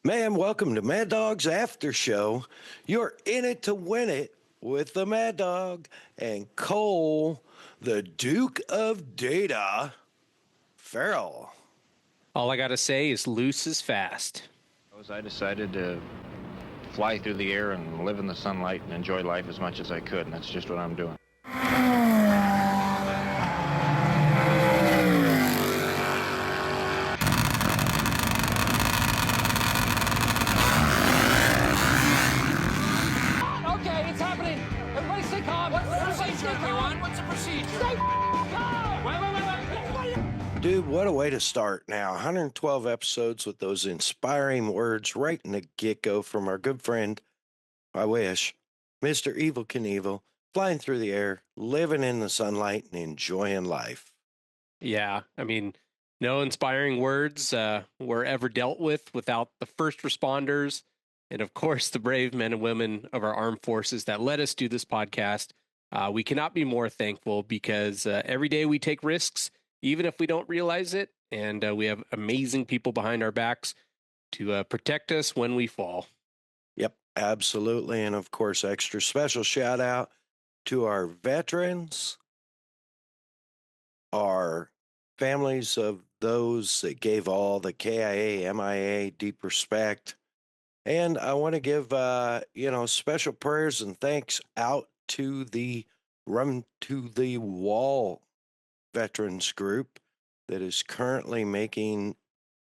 Man, welcome to Mad Dog's After Show. You're in it to win it with the Mad Dog and Cole, the Duke of Data, Farrell. All I got to say is loose is fast. I decided to fly through the air and live in the sunlight and enjoy life as much as I could, and that's just what I'm doing. Okay, it's happening. Everybody stay calm. What's the procedure, everyone? What's the procedure? Stay calm. Wait. Dude, what a way to start now. 112 episodes with those inspiring words right in the get-go from our good friend, I wish, Mr. Evil Knievel, flying through the air, living in the sunlight, and enjoying life. Yeah, I mean, no inspiring words were ever dealt with without the first responders and, of course, the brave men and women of our armed forces that let us do this podcast. We cannot be more thankful because every day we take risks, even if we don't realize it, and we have amazing people behind our backs to protect us when we fall. Yep, absolutely. And of course, extra special shout out to our veterans, our families of those that gave all the KIA, MIA deep respect. And I want to give, special prayers and thanks out to the Run to the Wall veterans group that is currently making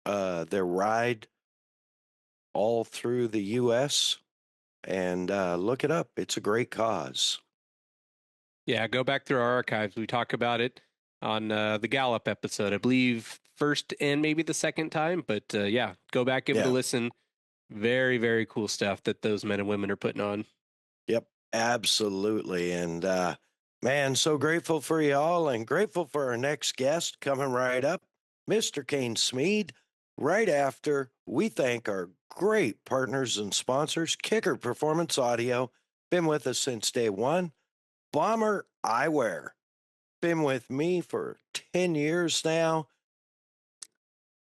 their ride all through the U.S. And look it up. It's a great cause. Yeah, go back through our archives. We talk about it on the Gallup episode, I believe, first and maybe the second time. But yeah, go back, give it a listen. Very, very cool stuff that those men and women are putting on. Yep, absolutely. And man, so grateful for y'all and grateful for our next guest coming right up, Mr. Cain Smead. Right after we thank our great partners and sponsors, Kicker Performance Audio, been with us since day one. Bomber Eyewear, been with me for 10 years now.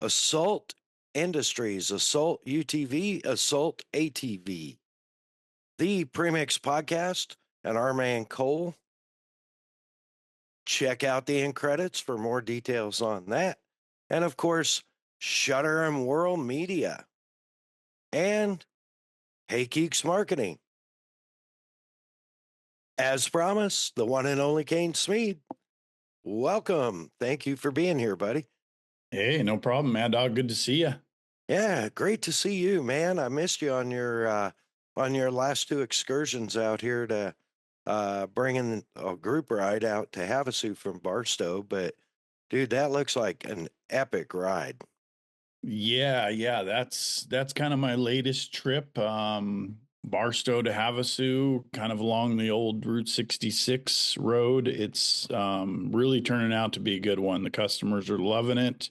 Assault Industries, Assault UTV, Assault ATV. The Premix Podcast, and our man Cole. Check out the end credits for more details on that. And of course, Shutter and World Media. And Hey Geeks Marketing. As promised, the one and only Cain Smead. Welcome. Thank you for being here, buddy. Hey, no problem, Mad Dog. Good to see you. Yeah, great to see you, man. I missed you on your last two excursions out here to bringing a group ride out to Havasu from Barstow. But dude, that looks like an epic ride. Yeah, that's kind of my latest trip. Barstow to Havasu, kind of along the old Route 66 road. It's really turning out to be a good one. The customers are loving it.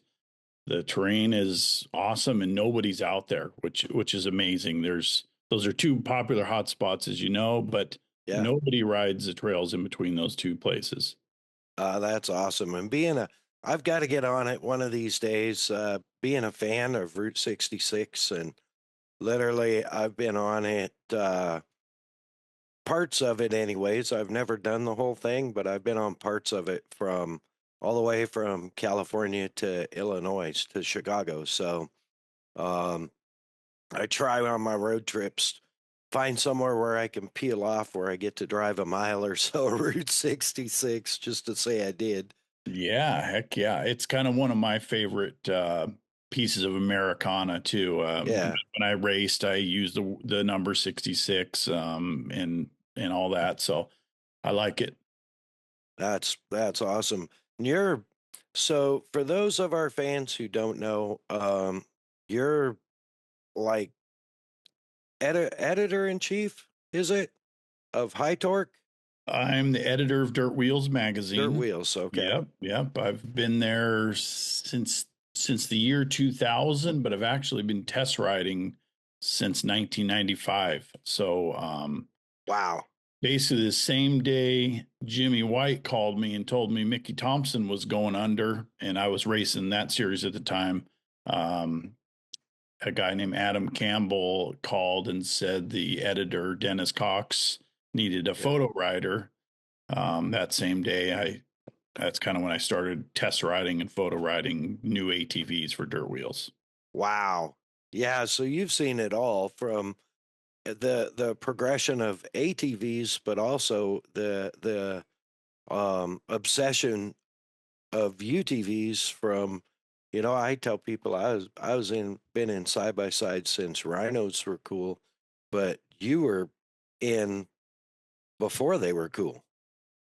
The terrain is awesome, and nobody's out there, which is amazing. Those are two popular hotspots, as you know, but nobody rides the trails in between those two places. That's awesome. And I've got to get on it one of these days. Being a fan of Route 66, and literally I've been on it, parts of it anyways. I've never done the whole thing, but I've been on parts of it from all the way from California to Illinois to Chicago. So I try on my road trips, find somewhere where I can peel off where I get to drive a mile or so Route 66 just to say I did. Yeah, heck yeah. It's kind of one of my favorite pieces of Americana too. When I raced, I used the number 66 and all that. So I like it. That's awesome. So for those of our fans who don't know, you're like editor in chief, is it, of High Torque? I'm the editor of Dirt Wheels magazine. Dirt Wheels, okay. Yep. I've been there since the year 2000, but I've actually been test riding since 1995. So, wow. Basically the same day Jimmy White called me and told me Mickey Thompson was going under, and I was racing that series at the time. a guy named Adam Campbell called and said the editor, Dennis Cox, needed a photo rider. That same day, that's kind of when I started test riding and photo riding new ATVs for dirt wheels. Wow. Yeah, so you've seen it all from the progression of ATVs, but also the obsession of UTVs from, I tell people been in side by side since rhinos were cool, but you were in before they were cool.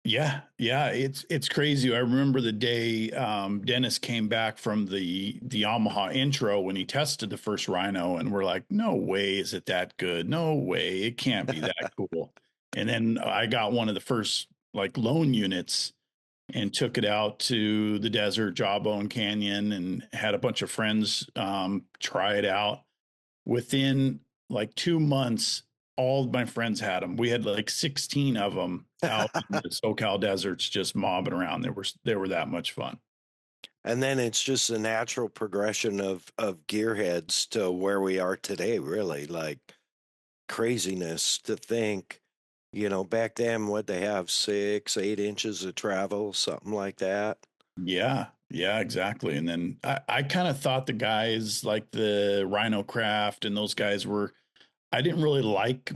Yeah, it's crazy. I remember the day Dennis came back from the Yamaha intro when he tested the first Rhino, and we're like, "No way, is it that good? No way, it can't be that cool." And then I got one of the first like loan units and took it out to the desert, Jawbone Canyon, and had a bunch of friends try it out. Within like 2 months, all of my friends had them. We had like 16 of them out in the SoCal deserts just mobbing around. They were that much fun. And then it's just a natural progression of gearheads to where we are today, really. Like craziness to think, back then what they have 6-8 inches of travel, something like that. Yeah, exactly. And then I kind of thought the guys like the Rhino Craft and those guys were, I didn't really like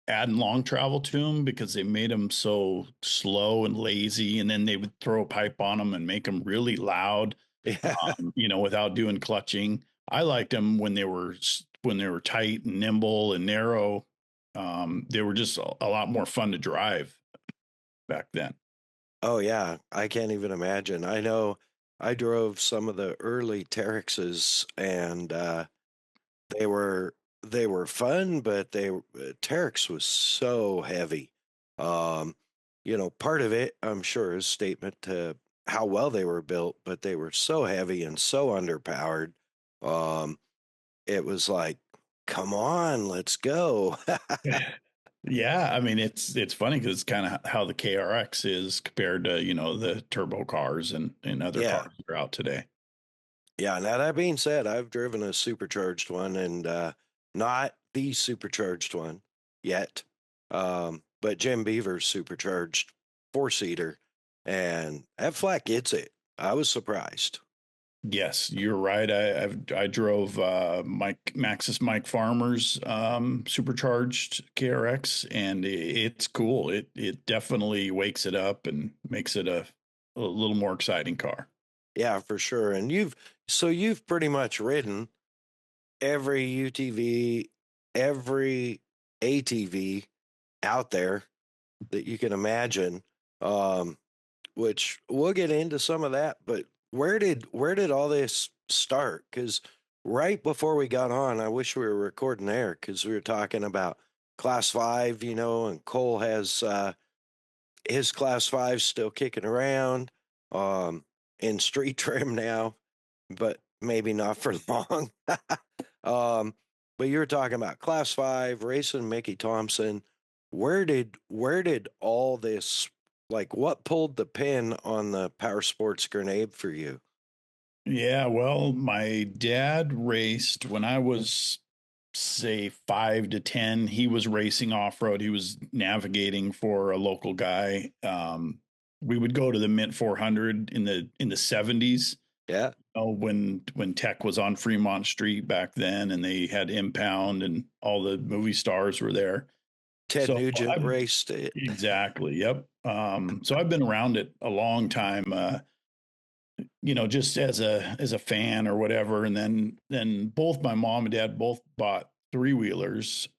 adding long travel to them because they made them so slow and lazy. And then they would throw a pipe on them and make them really loud, Yeah. without doing clutching. I liked them when they were tight and nimble and narrow. They were just a lot more fun to drive back then. Oh yeah, I can't even imagine. I know I drove some of the early Terexes, and they were fun, but Terex was so heavy. Um, part of it, I'm sure, is statement to how well they were built, but they were so heavy and so underpowered. Um, it was like, come on, let's go. Yeah, I mean it's funny because it's kind of how the KRX is compared to the turbo cars and other Yeah. cars that are out today. Yeah. Now that being said, I've driven a supercharged one, and not the supercharged one yet. But Jim Beaver's supercharged 4-seater, and that flat gets it. I was surprised. Yes, you're right. I drove Mike Farmer's supercharged KRX, and it's cool. It definitely wakes it up and makes it a little more exciting car. Yeah, for sure. And you've pretty much ridden every UTV, every ATV out there that you can imagine. Um, which we'll get into some of that, but where did all this start? Because right before we got on, I wish we were recording there, because we were talking about class 5, and Cole has his class 5 still kicking around, um in street trim now, but maybe not for long. um but you were talking about class 5 racing Mickey Thompson. Where did all this, like, what pulled the pin on the power sports grenade for you? Yeah, well, my dad raced when I was, say, 5 to 10. He was racing off road. He was navigating for a local guy. We would go to the Mint 400 in the 70s. Yeah. When Tech was on Fremont Street back then, and they had Impound, and all the movie stars were there. Ted So Nugent raced it. exactly, yep. So I've been around it a long time. Just as a fan or whatever. And then both my mom and dad both bought 3-wheelers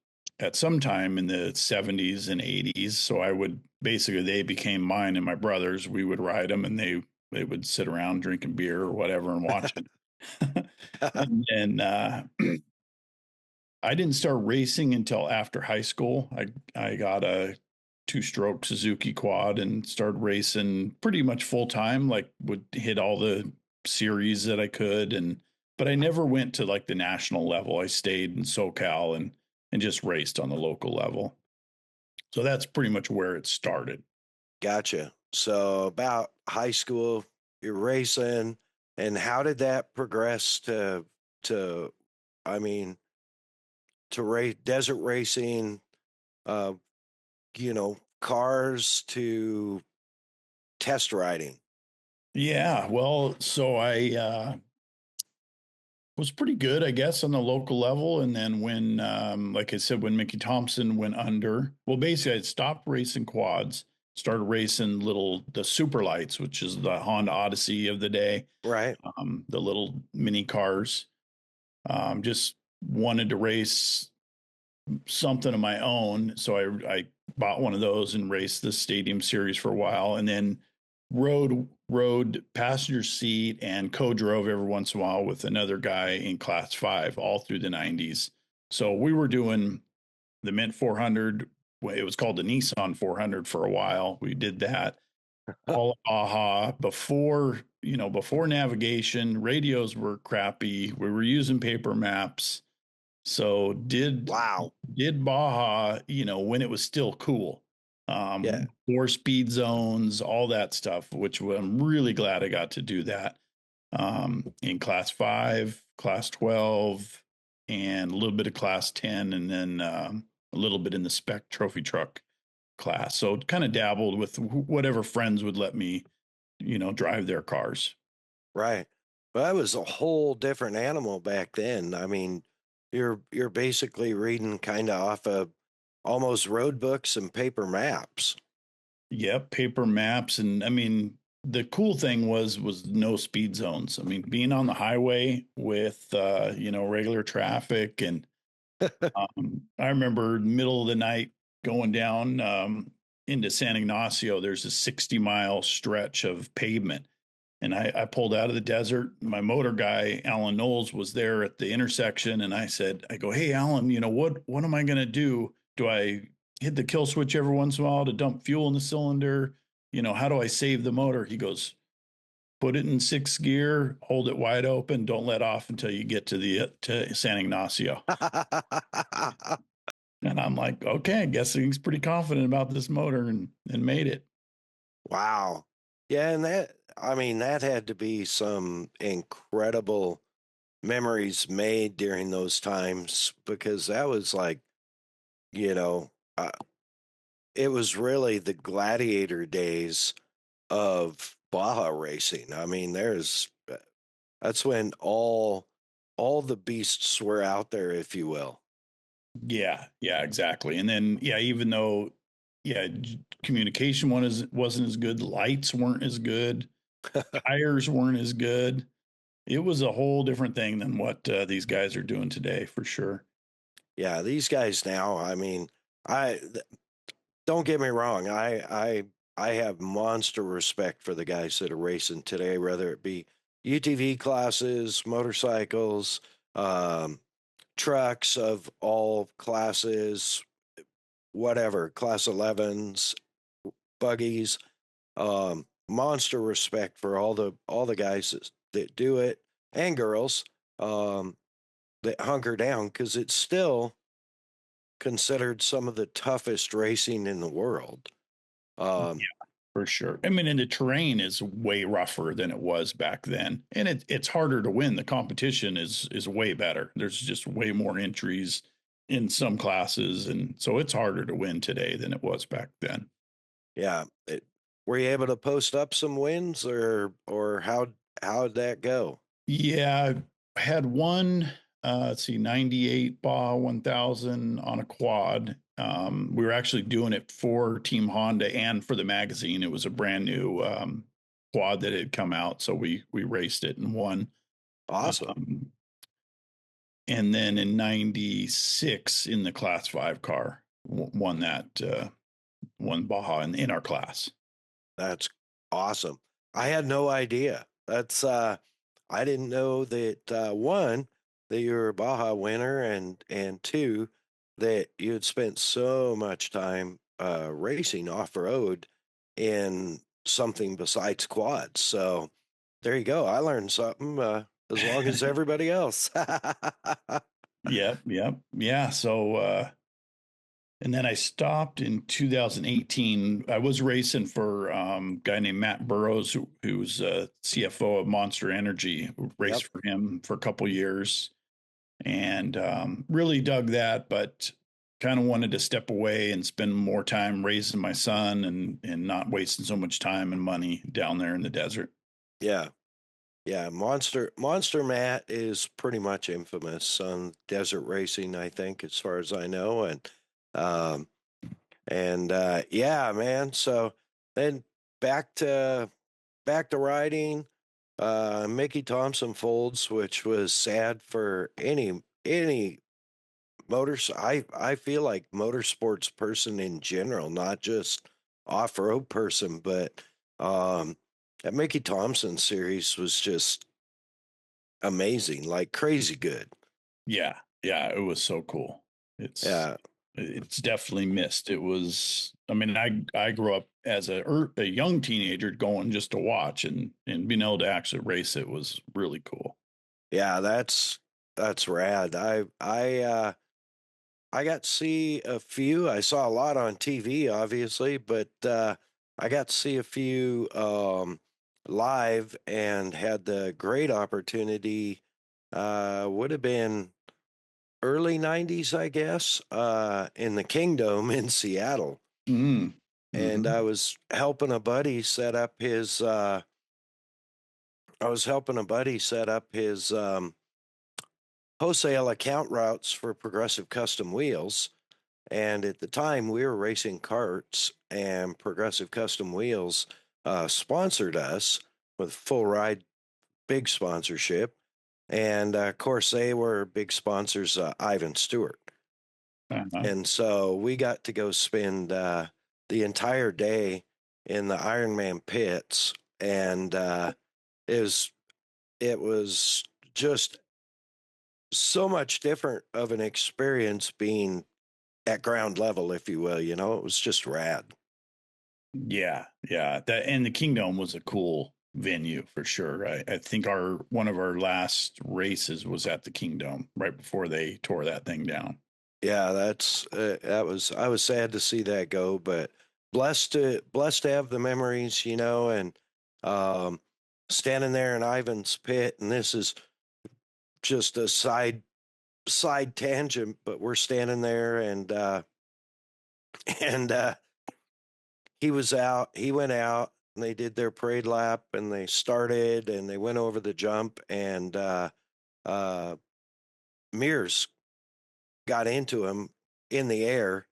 at some time in the 70s and 80s. So they became mine and my brothers. We would ride them, and they would sit around drinking beer or whatever and watching. And then I didn't start racing until after high school. I got a 2-stroke Suzuki quad and started racing pretty much full time, like would hit all the series that I could. But I never went to like the national level. I stayed in SoCal and just raced on the local level. So that's pretty much where it started. Gotcha. So about high school, you're racing, and how did that progress to I mean, to race desert racing, uh, cars to test riding. Yeah, well, so I was pretty good, I guess, on the local level. And then when, like I said, when Mickey Thompson went under, well, basically, I stopped racing quads, started racing the super lights, which is the Honda Odyssey of the day, Right. the little mini cars. Just wanted to race something of my own. So I bought one of those and raced the Stadium Series for a while, and then rode passenger seat and co-drove every once in a while with another guy in Class 5 all through the 90s. So we were doing the Mint 400. It was called the Nissan 400 for a while. We did that all Baja before navigation. Radios were crappy. We were using paper maps. So Wow. did Baja, when it was still cool. Yeah. 4 speed zones, all that stuff, which I'm really glad I got to do that. In Class 5, Class 12, and a little bit of Class 10, and then a little bit in the spec trophy truck class. So kind of dabbled with whatever friends would let me, drive their cars. Right. Well, that was a whole different animal back then. I mean, you're basically reading kind of off of almost road books and paper maps. Yep, paper maps. And I mean, the cool thing was no speed zones. I mean, being on the highway with regular traffic, and I remember middle of the night going down into San Ignacio. There's a 60-mile stretch of pavement, and I pulled out of the desert. My motor guy, Alan Knowles, was there at the intersection, and I go, hey, Alan, what am I going to do? Do I hit the kill switch every once in a while to dump fuel in the cylinder? How do I save the motor? He goes, put it in 6th gear, hold it wide open, don't let off until you get to San Ignacio. And I'm like, okay, I guess he's pretty confident about this motor, and made it. Wow. Yeah, and that had to be some incredible memories made during those times, because that was like, you know, uh, it was really the gladiator days of Baja racing. I mean, that's when all the beasts were out there, if you will. Yeah, exactly. And then, even though, communication wasn't as good, lights weren't as good, tires weren't as good. It was a whole different thing than what these guys are doing today, for sure. Yeah, these guys now, I mean, don't get me wrong. I have monster respect for the guys that are racing today, whether it be UTV classes, motorcycles, um, trucks of all classes, whatever, class 11s, buggies. Monster respect for all the guys that do it, and girls, um, that hunker down, because it's still considered some of the toughest racing in the world. Um, Yeah, for sure. I mean, and the terrain is way rougher than it was back then, and it's harder to win. The competition is way better. There's just way more entries in some classes, and so it's harder to win today than it was back then. yeah, were you able to post up some wins, or how'd that go? Yeah, I had one, let's see, 98 Baja 1000 on a quad. We were actually doing it for Team Honda and for the magazine. It was a brand new quad that had come out, so we raced it and won. Awesome. And then in 96 in the Class 5 car, won won Baja in our class. That's awesome. I had no idea. I didn't know that, one, that you were a Baja winner, and two, that you had spent so much time racing off road in something besides quads. So there you go. I learned something, as long as everybody else. Yep. Yeah. So and then I stopped in 2018. I was racing for a guy named Matt Burrows, who's CFO of Monster Energy. Raced Yep. for him for a couple years. and really dug that, but kind of wanted to step away and spend more time raising my son and not wasting so much time and money down there in the desert. Yeah. Yeah. Monster Matt is pretty much infamous on desert racing, I think, as far as I know. Um, yeah, man. So then back to riding. Mickey Thompson folds, which was sad for any motors. I feel like motorsports person in general, not just off road person, but that Mickey Thompson series was just amazing, like crazy good. Yeah, yeah, it was so cool. Yeah, It's definitely missed. It was. I mean, I grew up as a young teenager going just to watch, and being able to actually race it was really cool. yeah, that's rad. I got to see a few. I saw a lot on TV, obviously, but I got to see a few live and had the great opportunity. Would have been early 90s, I guess, in the Kingdom in Seattle. Mm. And Mm-hmm. I was helping a buddy set up his wholesale account routes for Progressive Custom Wheels. And at the time, we were racing karts, and Progressive Custom Wheels sponsored us with full ride, big sponsorship. And of course, they were big sponsors, Ivan Stewart. Uh-huh. And so we got to go spend the entire day in the Ironman pits, and it was it was just so much different of an experience being at ground level, if you will. You know, it was just rad. Yeah, yeah. That and the Kingdom was a cool venue for sure. I think our one of our last races was at the Kingdom right before they tore that thing down. Yeah, that was I was sad to see that go, but blessed to have the memories, you know, and um, standing there in Ivan's pit, and this is just a side tangent, but we're standing there, and and he went out, and they did their parade lap, and they started, and they went over the jump, and uh, Mears got into him in the air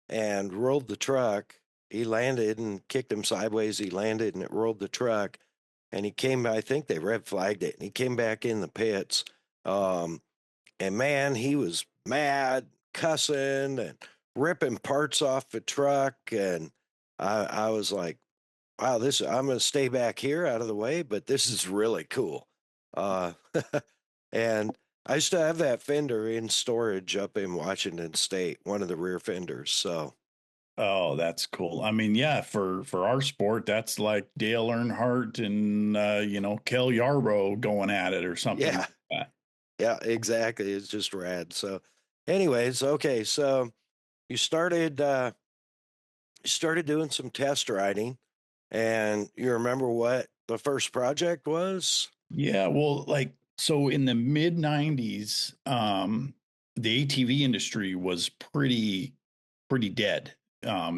and rolled the truck. He landed and kicked him sideways. He landed and it rolled the truck. And he came, I think they red flagged it, and he came back in the pits. Um, and man, he was mad, cussing and ripping parts off the truck. And I was like, wow, I'm going to stay back here out of the way, but this is really cool. Uh, and I still have that fender in storage up in Washington State, one of the rear fenders. So, Oh, that's cool. I mean, yeah, for our sport, that's like Dale Earnhardt and Kel Yarbrough going at it or something yeah, like that. yeah, exactly. It's just rad. So, anyways, okay. So you started doing some test riding, and you remember what the first project was? Yeah, well, like so in the mid 90s, the ATV industry was pretty dead.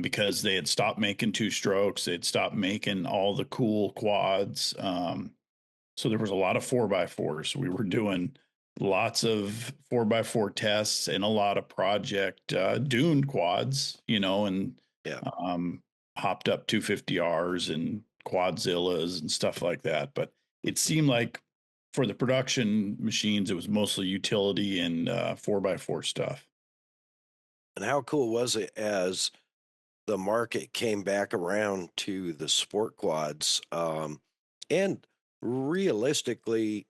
Because they had stopped making two strokes, they'd stopped making all the cool quads. So there was a lot of 4x4s. We were doing lots of 4x4 tests and a lot of project dune quads, and Yeah. um, hopped up 250Rs and Quadzillas and stuff like that. But it seemed like for the production machines, it was mostly utility and 4x4 stuff. And how cool was it as the market came back around to the sport quads? And realistically,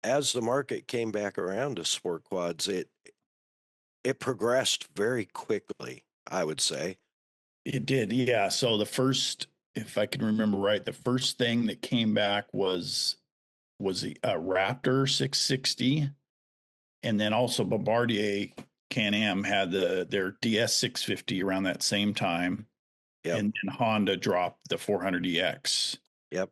as the market came back around to sport quads, it progressed very quickly, I would say. It did, yeah. So the first, if I can remember right, the first thing that came back was a Raptor 660, and then also Bombardier Can-Am had their DS 650 around that same time, Yep. and then Honda dropped the 400EX. Yep.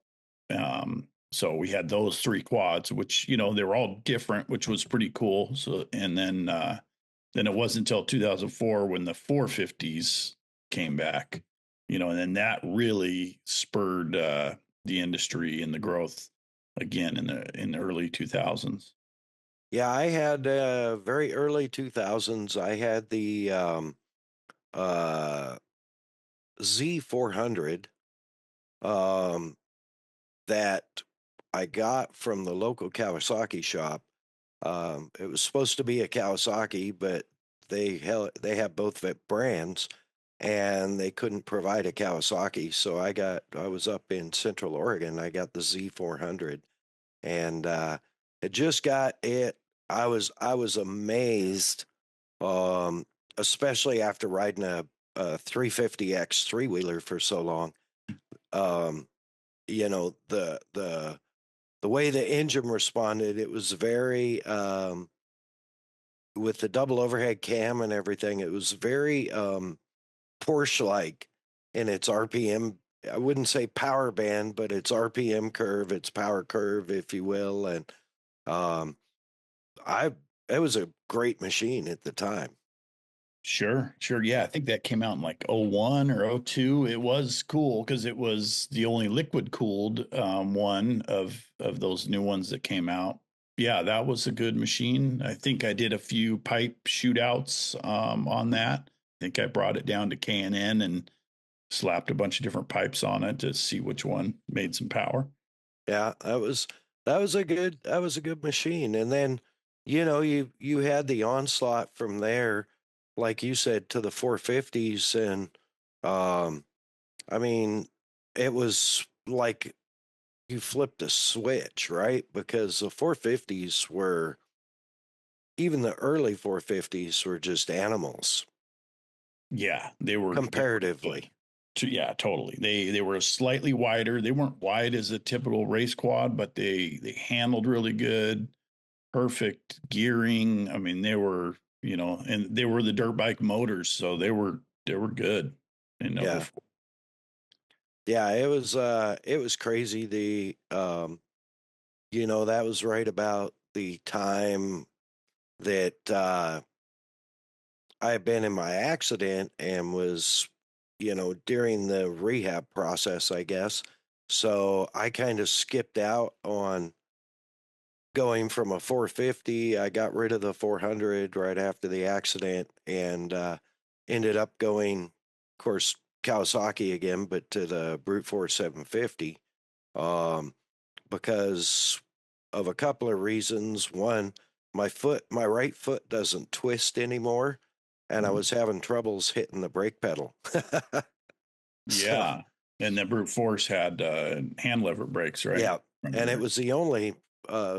So we had those 3 quads, which, you know, they were all different, which was pretty cool. So, and then it wasn't until 2004 when the 450s came back, you know, and then that really spurred the industry and the growth again in the early 2000s. Yeah, I had very early 2000s. I had the uh, Z400 um, that I got from the local Kawasaki shop. It was supposed to be a Kawasaki, but they have both brands, and they couldn't provide a Kawasaki. So I was up in Central Oregon. I got the Z400, and it just got it. I was amazed, um, especially after riding a 350X three-wheeler for so long. Um, you know, the way the engine responded, it was very with the double overhead cam and everything, it was very Porsche-like in its RPM. I wouldn't say power band, but its RPM curve, its power curve, if you will. And um, I it was a great machine at the time. Sure, sure. Yeah, I think that came out in like '01 or '02. It was cool because it was the only liquid cooled one of those new ones that came out. Yeah, that was a good machine. I think I did a few pipe shootouts on that. I think I brought it down to K&N and slapped a bunch of different pipes on it to see which one made some power. Yeah, that was a good machine. And then, you had the onslaught from there, like you said, to the 450s, and um, I mean, it was like you flipped a switch, right? Because the 450s were, even the early 450s were just animals Yeah, they were good. comparatively. Yeah, totally. They were slightly wider. They weren't wide as a typical race quad, but they handled really good, perfect gearing. I mean, they were, you know, and they were the dirt bike motors, so they were good. And Yeah. Yeah, it was crazy. That was right about the time that I had been in my accident and was, during the rehab process, I guess. So I kind of skipped out on going from a 450. I got rid of the 400 right after the accident, and ended up going, of course, Kawasaki again, but to the Brute Force 750, um, because of a couple of reasons. One, my right foot doesn't twist anymore, and I Mhm. was having troubles hitting the brake pedal. So, Yeah. And the brute force had hand lever brakes, right? yeah, and it Remember? was the only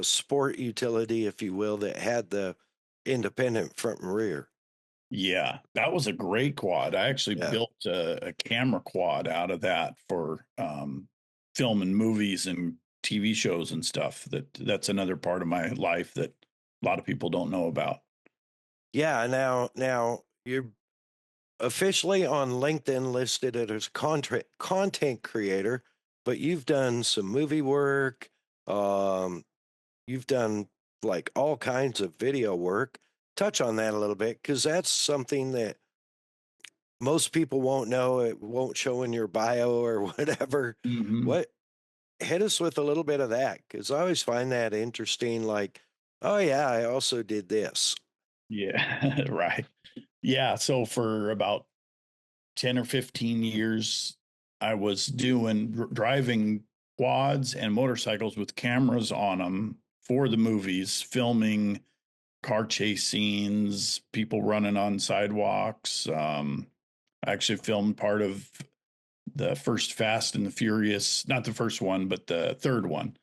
sport utility, if you will, that had the independent front and rear. Yeah, that was a great quad. I actually Yeah. built a camera quad out of that for filming movies and TV shows and stuff. That's another part of my life that a lot of people don't know about. Yeah, now you're officially on LinkedIn listed as content creator, but you've done some movie work. Um, you've done like all kinds of video work. Touch on that a little bit, because that's something that most people won't know. It won't show in your bio or whatever. Hmm. What Hit us with a little bit of that, because I always find that interesting. Like, oh yeah, I also did this. Yeah, right. Yeah, so for about 10 or 15 years, I was doing driving quads and motorcycles with cameras on them for the movies, filming car chase scenes, people running on sidewalks. I actually filmed part of the first Fast and the Furious, not the first one, but the third one,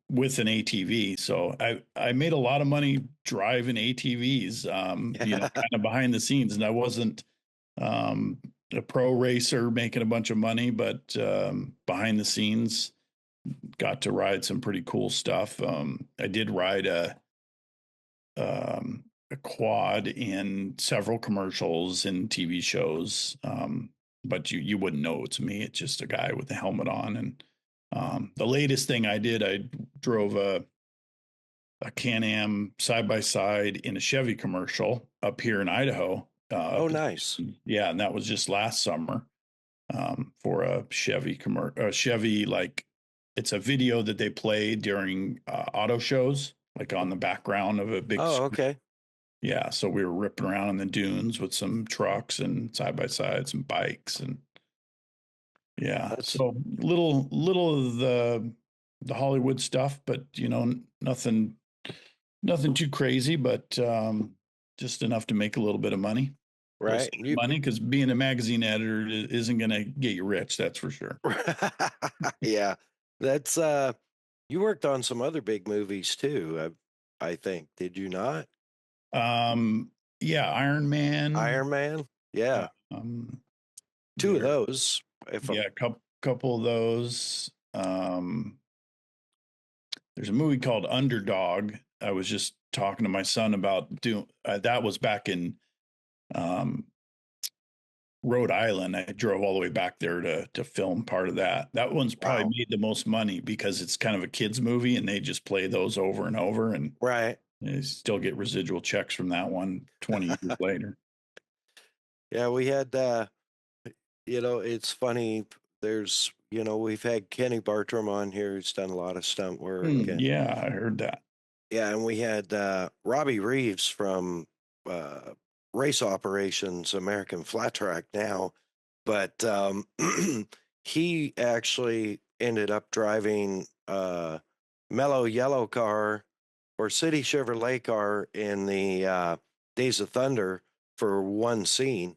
with an ATV. So I made a lot of money driving ATVs, you know, kind of behind the scenes. And I wasn't um, a pro racer making a bunch of money, but behind the scenes, got to ride some pretty cool stuff. I did ride a quad in several commercials and TV shows. But you wouldn't know it's me. It's just a guy with a helmet on, and The latest thing I did, I drove a Can-Am side by side in a Chevy commercial up here in Idaho. Oh, nice. Yeah, and that was just last summer for a Chevy, like it's a video that they play during auto shows, like on the background of a big Oh, screen. okay. Yeah, so we were ripping around in the dunes with some trucks and side by sides and bikes, and yeah, That's so little of the Hollywood stuff, but nothing too crazy, but just enough to make a little bit of money. right. Money, because being a magazine editor isn't going to get you rich, that's for sure. Yeah. That's you worked on some other big movies too, I think. Did you not? Yeah, Iron Man. Iron Man? Yeah. Um, Two of there, those. If yeah, couple of those. There's a movie called Underdog. I was just talking to my son about doing that. Was back in Rhode Island. I drove all the way back there to film part of that. That one's probably Wow. made the most money because it's kind of a kids movie and they just play those over and over, and Right. they still get residual checks from that one 20 years later. Yeah, we had it's funny. There's, we've had Kenny Bartram on here who's done a lot of stunt work, and Yeah, I heard that. yeah, and we had Robbie Reeves from uh, Race Operations American Flat Track now, but he actually ended up driving Mellow Yellow car or City Chevrolet car in the Days of Thunder for one scene.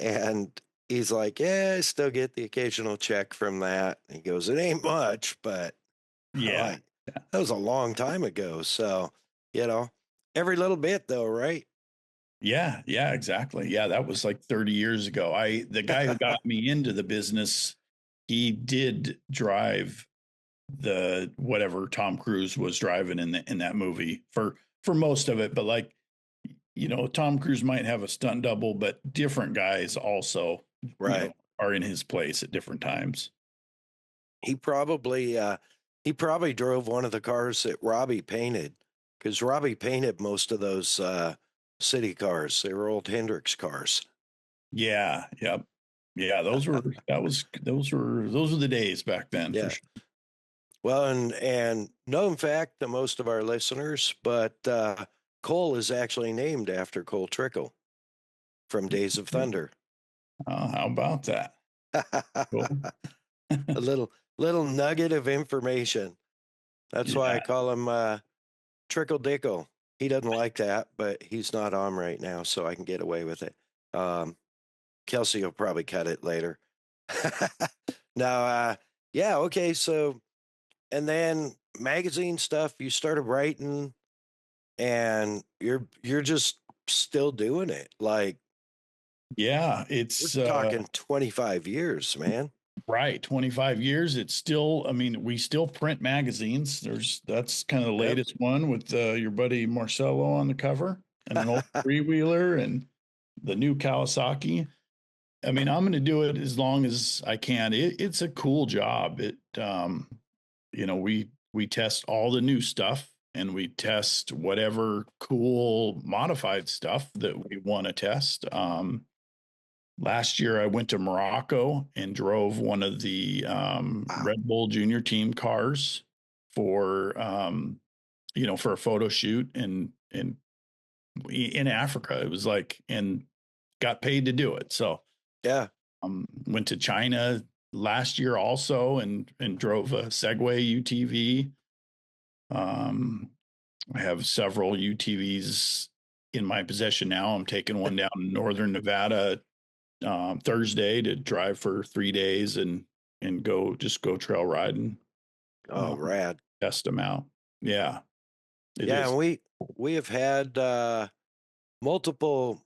And he's like, yeah, I still get the occasional check from that. He goes, it ain't much, but Yeah. like, that was a long time ago. So, every little bit though, right? Yeah, exactly. Yeah, that was like 30 years ago. The guy who got me into the business, he did drive the whatever Tom Cruise was driving in that movie for most of it, but like Tom Cruise might have a stunt double, but different guys also Right. are in his place at different times. He probably drove one of the cars that Robbie painted, because Robbie painted most of those city cars. They were old Hendrix cars. Yeah, yep. Yeah, those were the days back then for Yeah. sure. Well, and known fact to most of our listeners, but Cole is actually named after Cole Trickle from Days of Thunder. Oh, how about that? Cool. A little nugget of information. That's why I call him Trickle Dickle. He doesn't like that, but he's not on right now, so I can get away with it. Kelsey will probably cut it later. Now, yeah, okay. So, and then magazine stuff. You started writing, and you're just still doing it. Like, yeah, it's we're talking 25 years, man. right. 25 years. It's still, I mean, we still print magazines. That's kind of the Yep. latest one with your buddy Marcelo on the cover and an old three-wheeler and the new Kawasaki. I mean, I'm going to do it as long as I can. It's a cool job. We test all the new stuff and we test whatever cool modified stuff that we want to test. Last year, I went to Morocco and drove one of the Red Bull Junior Team cars for for a photo shoot in Africa. It was like, and got paid to do it. So Yeah. went to China last year also and drove a Segway UTV. I have several UTVs in my possession now. I'm taking one down in northern Nevada Thursday to drive for 3 days and go trail riding. Oh, rad. Test them out. Yeah. Yeah, and we have had multiple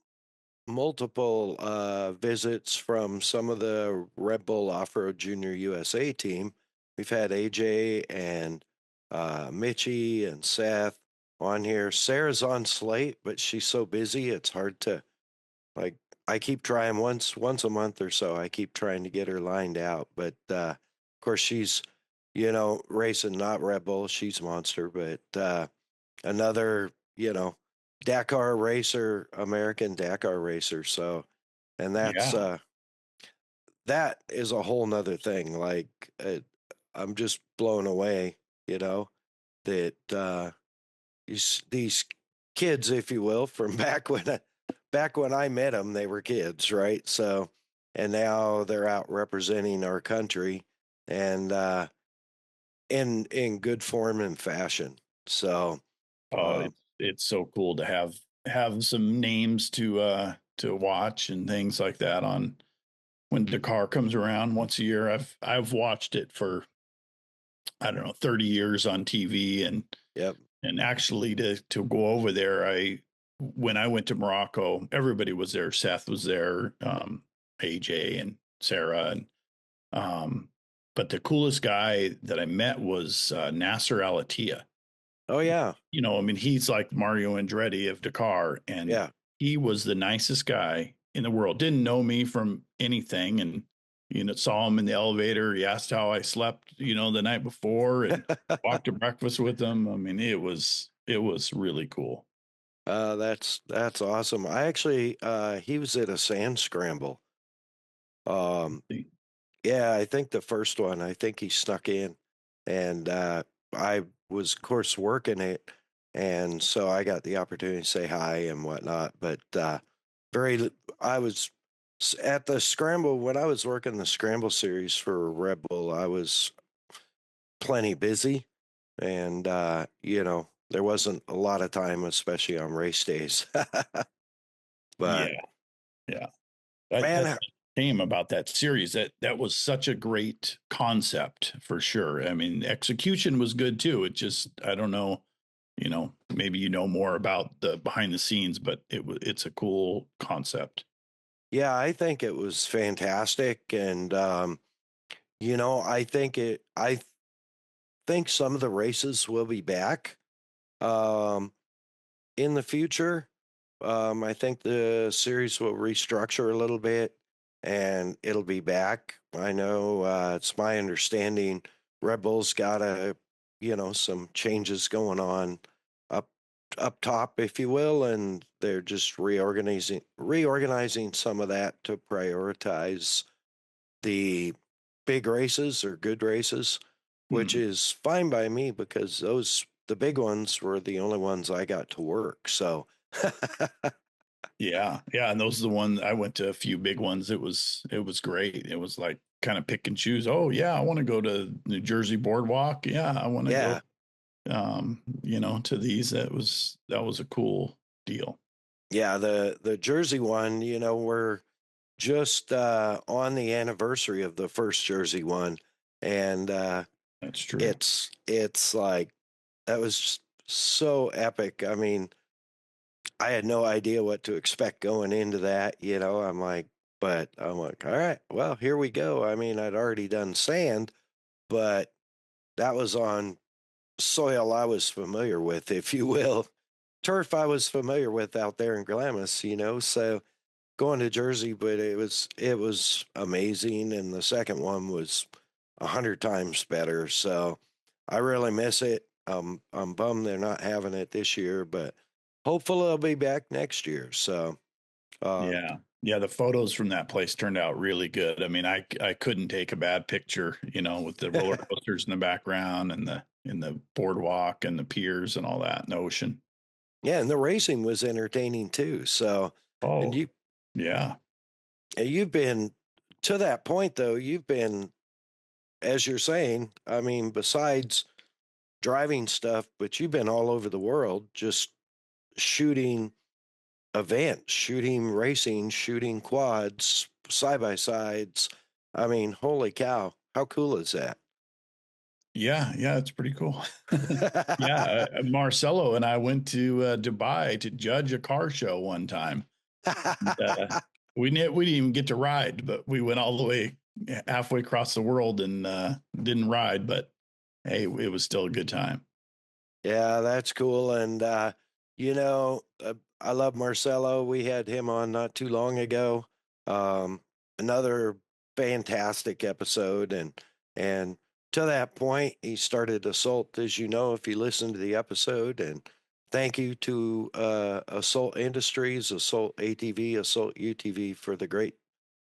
visits from some of the Red Bull Off-Road Junior USA team. We've had AJ and Mitchie and Seth on here. Sarah's on slate, but she's so busy it's hard to, like, I keep trying once a month or so. I keep trying to get her lined out, but of course she's racing, not Red Bull. She's a monster, but another, Dakar racer, American Dakar racer. So, and Yeah. that is a whole nother thing. Like, I'm just blown away, that these kids, if you will, from back when I met them, they were kids, right? So, and now they're out representing our country, and in good form and fashion. So, Oh, um, it's so cool to have some names to watch and things like that on when Dakar comes around once a year. I've watched it for, I don't know, 30 years on TV, yep. and actually to go over there, when I went to Morocco, everybody was there. Seth was there, AJ and Sarah, and um, but the coolest guy that I met was Nasser Al Attiyah. Oh yeah, I mean, he's like Mario Andretti of Dakar, and yeah. he was the nicest guy in the world. Didn't know me from anything, and saw him in the elevator. He asked how I slept, the night before, and walked to breakfast with him. I mean, it was really cool. That's awesome. I actually, he was at a sand scramble. Um, yeah, I think the first one. I think he snuck in, and I was, of course, working it, and so I got the opportunity to say hi and whatnot. But I was at the scramble when I was working the scramble series for Red Bull. I was plenty busy, and there wasn't a lot of time, especially on race days. But Yeah, yeah. That's man, a shame about that series. That was such a great concept for sure. I mean, execution was good too. It just, I don't know, maybe more about the behind the scenes, but it's a cool concept. yeah, I think it was fantastic, and I think some of the races will be back um, in the future. I think the series will restructure a little bit, and it'll be back. I know it's my understanding Red Bull's got some changes going on up up top, if you will, and they're just reorganizing some of that to prioritize the big races or good races, which Hmm. is fine by me because the big ones were the only ones I got to work. So Yeah, yeah, and those are the ones I went to. A few big ones. It was great. It was like kind of pick and choose. Oh yeah, I want to go to New Jersey Boardwalk. Yeah, I want to go. yeah, To these. That was a cool deal. yeah, the Jersey one, we're just on the anniversary of the first Jersey one, and That's true. it's like that was just so epic. I mean, I had no idea what to expect going into that. But I'm like, all right, well, here we go. I mean, I'd already done sand, but that was on soil I was familiar with, if you will. Turf I was familiar with out there in Glamis, so going to Jersey, but it was amazing. And the second one was 100 times better. So I really miss it. I'm bummed they're not having it this year, but hopefully it'll be back next year. So, um, Yeah. Yeah, the photos from that place turned out really good. I mean, I couldn't take a bad picture, with the roller coasters in the background and the boardwalk and the piers and all that in the ocean. yeah, and the racing was entertaining too. So, and Oh, yeah. you've been to that point though. You've been, as you're saying, I mean, besides driving stuff, but you've been all over the world just shooting events, shooting racing, shooting quads, side by sides. I mean, holy cow. How cool is that? Yeah, yeah, it's pretty cool. Yeah, Marcelo and I went to Dubai to judge a car show one time. We didn't even get to ride, but we went all the way halfway across the world and didn't ride. But hey, it was still a good time. Yeah, that's cool. And, I love Marcelo. We had him on not too long ago. Um, Another fantastic episode. And to that point, he started Assault, as you know, if you listen to the episode. And thank you to Assault Industries, Assault ATV, Assault UTV for the great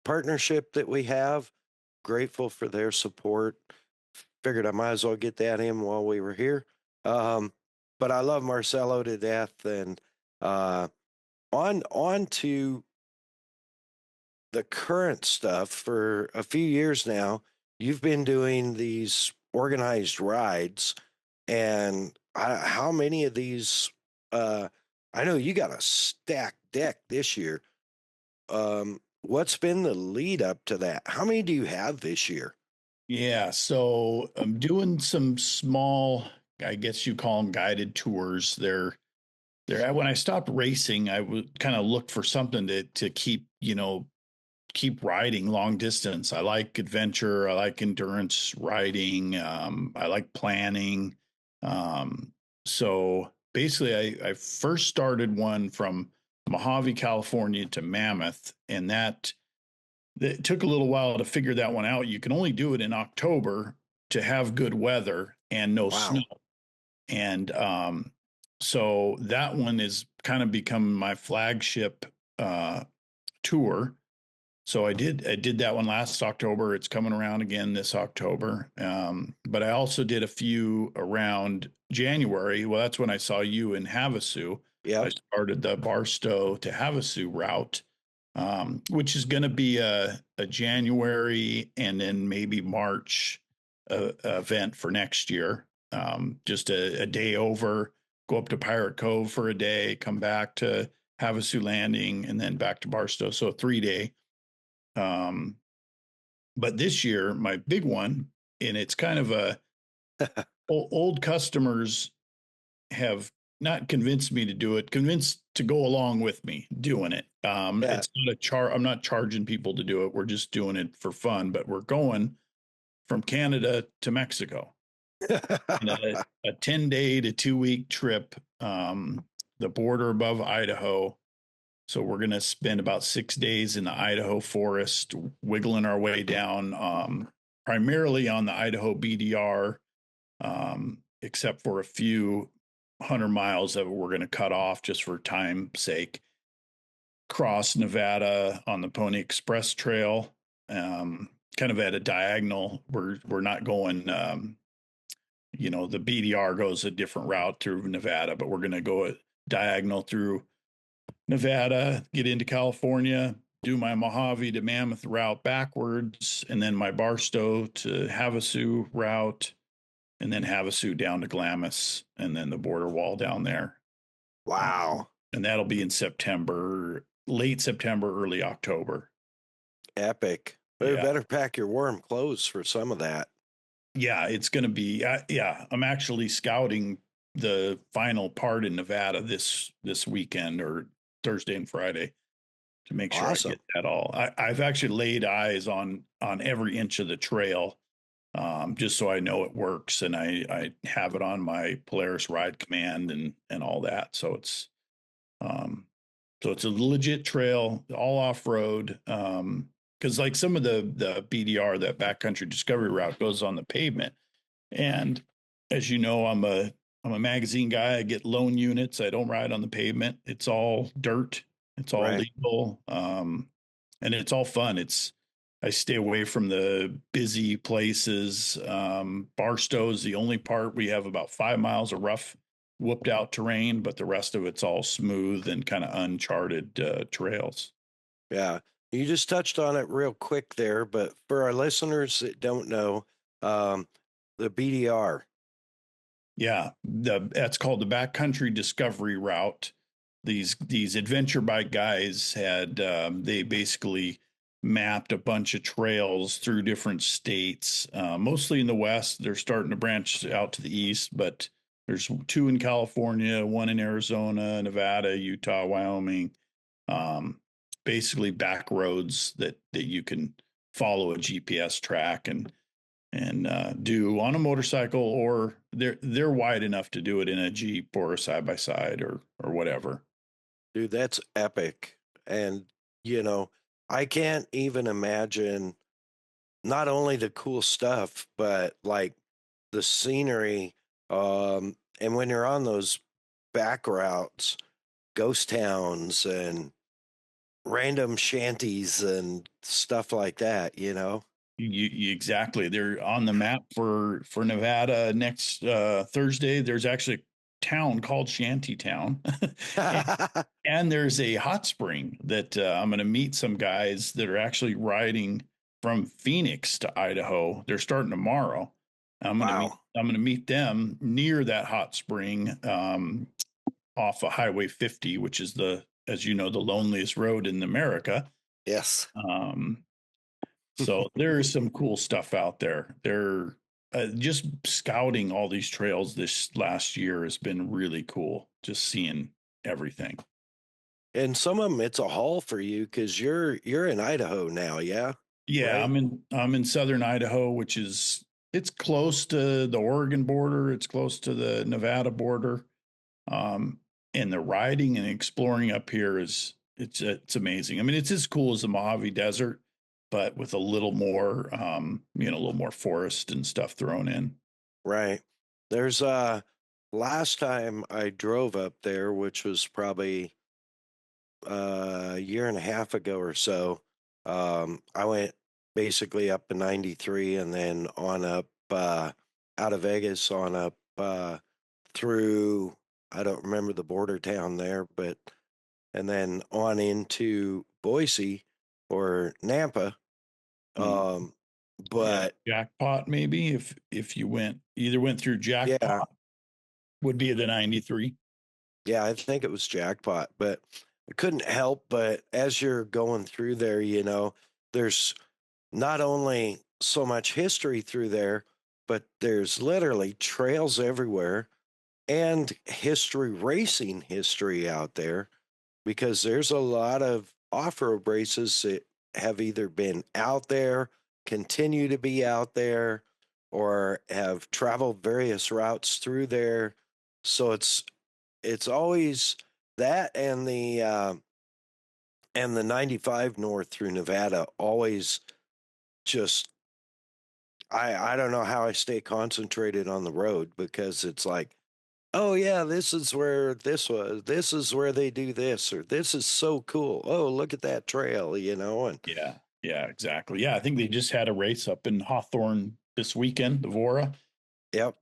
partnership that we have. Grateful for their support. Figured I might as well get that in while we were here. But I love Marcelo to death. And on to the current stuff. For a few years now, you've been doing these organized rides. And how many of these? I know you got a stacked deck this year. What's been the lead up to that? How many do you have this year? Yeah, so I'm doing some small, I guess you call them guided tours. They're when I stopped racing, I would kind of look for something to keep, keep riding long distance. I like adventure, I like endurance riding, I like planning. So basically I first started one from Mojave, California to Mammoth, and it took a little while to figure that one out. You can only do it in October to have good weather and no snow. Wow. And so that one is kind of become my flagship tour. So I did that one last October. It's coming around again this October. But I also did a few around January. Well, that's when I saw you in Havasu. Yeah. I started the Barstow to Havasu route, which is going to be a January and then maybe March event for next year. Just a day over, go up to Pirate Cove for a day, come back to Havasu Landing, and then back to Barstow. So a 3-day. But this year, my big one, and it's kind of a old customers have not convinced me to do it, convinced to go along with me doing it. It's not I'm not charging people to do it. We're just doing it for fun, but we're going from Canada to Mexico in a 10-day to 2-week trip, the border above Idaho. So we're going to spend about 6 days in the Idaho forest, wiggling our way down, primarily on the Idaho BDR, except for a few 100 miles that we're going to cut off just for time's sake. Cross Nevada on the Pony Express Trail, kind of at a diagonal. We're not going, the BDR goes a different route through Nevada, but we're going to go a diagonal through Nevada, get into California, do my Mojave to Mammoth route backwards, and then my Barstow to Havasu route, and then Havasu down to Glamis, and then the border wall down there. Wow. And that'll be in September, late September, early October. Epic. But you better pack your warm clothes for some of that. Yeah, it's going to be, I'm actually scouting the final part in Nevada this weekend, or Thursday and Friday, to make sure I get that all. I've actually laid eyes on every inch of the trail, just so I know it works, and I have it on my Polaris Ride Command and all that. So it's a legit trail, all off road. Because like some of the BDR, that backcountry discovery route, goes on the pavement, and as you know, I'm a magazine guy. I get loan units. I don't ride on the pavement. It's all dirt. It's all legal. And it's all fun. I stay away from the busy places. Barstow is the only part we have about 5 miles of rough, whooped out terrain, but the rest of it's all smooth and kind of uncharted trails. Yeah. You just touched on it real quick there, but for our listeners that don't know, the BDR. Yeah, that's called the Backcountry Discovery Route. These adventure bike guys had they basically mapped a bunch of trails through different states, mostly in the West. They're starting to branch out to the East, but there's 2 in California, 1 in Arizona, Nevada, Utah, Wyoming. Basically back roads that you can follow a GPS track and do on a motorcycle, or they're wide enough to do it in a Jeep or a side-by-side or whatever. Dude, that's epic. And, I can't even imagine not only the cool stuff, but like the scenery. And when you're on those back routes, ghost towns and random shanties and stuff like that, you know? Exactly. They're on the map for Nevada next Thursday. There's actually a town called Shantytown, and, and there's a hot spring that I'm going to meet some guys that are actually riding from Phoenix to Idaho. They're starting tomorrow. Wow. I'm going to meet them near that hot spring off of Highway 50, which is as you know, the loneliest road in America. Yes. So there is some cool stuff out there. They're just scouting all these trails this last year has been really cool. Just seeing everything. And some of them, it's a haul for you because you're in Idaho now, yeah? Yeah, Right? I'm in southern Idaho, which is it's close to the Oregon border. It's close to the Nevada border. Um, and the riding and exploring up here it's amazing. I mean, it's as cool as the Mojave Desert, but with a little more a little more forest and stuff thrown in. Right. There's last time I drove up there, which was probably a year and a half ago or so. I went basically up to 93 and then on up out of Vegas on up through, I don't remember the border town there, but and then on into Boise or Nampa. Mm. Um, Yeah, but jackpot maybe if you went through yeah, jackpot would be the 93. yeah, I think it was jackpot, but I couldn't help but as you're going through there, you know, there's not only so much history through there, but there's literally trails everywhere and history, racing history out there, because there's a lot of off-road races that have either been out there, continue to be out there, or have traveled various routes through there. So it's always that and the 95 north through Nevada always just I don't know how I stay concentrated on the road because it's like, oh yeah, this is where this was. This is where they do this, or this is so cool. Oh, look at that trail, you know, and Yeah, yeah, exactly. Yeah, I think they just had a race up in Hawthorne this weekend, the Vora. yep.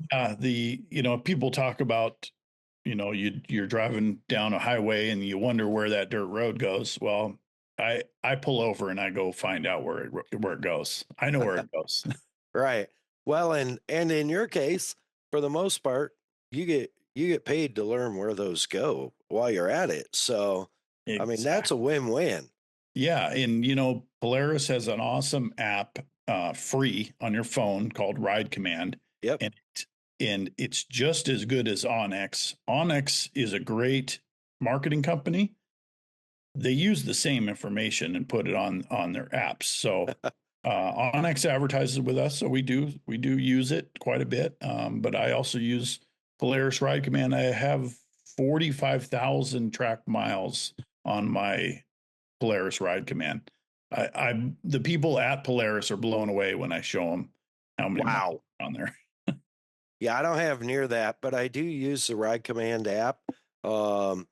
People talk about, you're driving down a highway and you wonder where that dirt road goes. Well, I pull over and I go find out where it goes. I know where it goes. Right. Well, and in your case, for the most part, you get paid to learn where those go while you're at it. So, I mean, that's a Exactly. win-win. Yeah, and Polaris has an awesome app free on your phone called Ride Command, Yep. and it's just as good as Onyx. Onyx is a great marketing company. They use the same information and put it on their apps. So Onyx advertises with us, so we do use it quite a bit. But I also use Polaris Ride Command. I have 45,000 track miles on my Polaris Ride Command. The people at Polaris are blown away when I show them how many miles Wow. on there. Yeah, I don't have near that, but I do use the Ride Command app, um,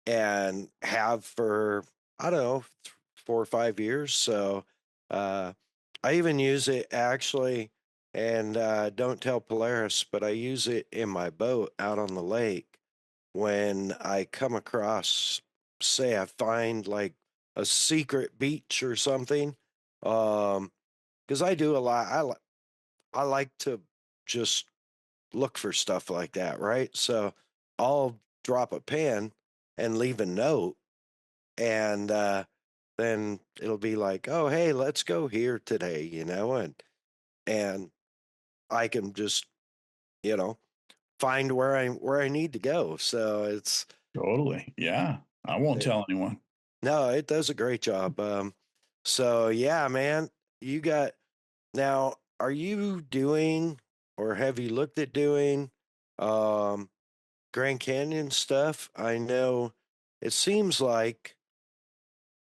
and have for I don't know 4 or 5 years. So uh, I even use it actually, and don't tell Polaris, but I use it in my boat out on the lake when I come across, say, I find like a secret beach or something. Because I do a lot. I like to just look for stuff like that, right? So I'll drop a pin and leave a note, and then it'll be like, "Oh, hey, let's go here today," you know, and I can just, you know, find where I need to go. So it's Totally. Yeah. I won't it, tell anyone. no, it does a great job. So yeah, man, you got now. Are you doing, or have you looked at doing, um, Grand Canyon stuff? I know it seems like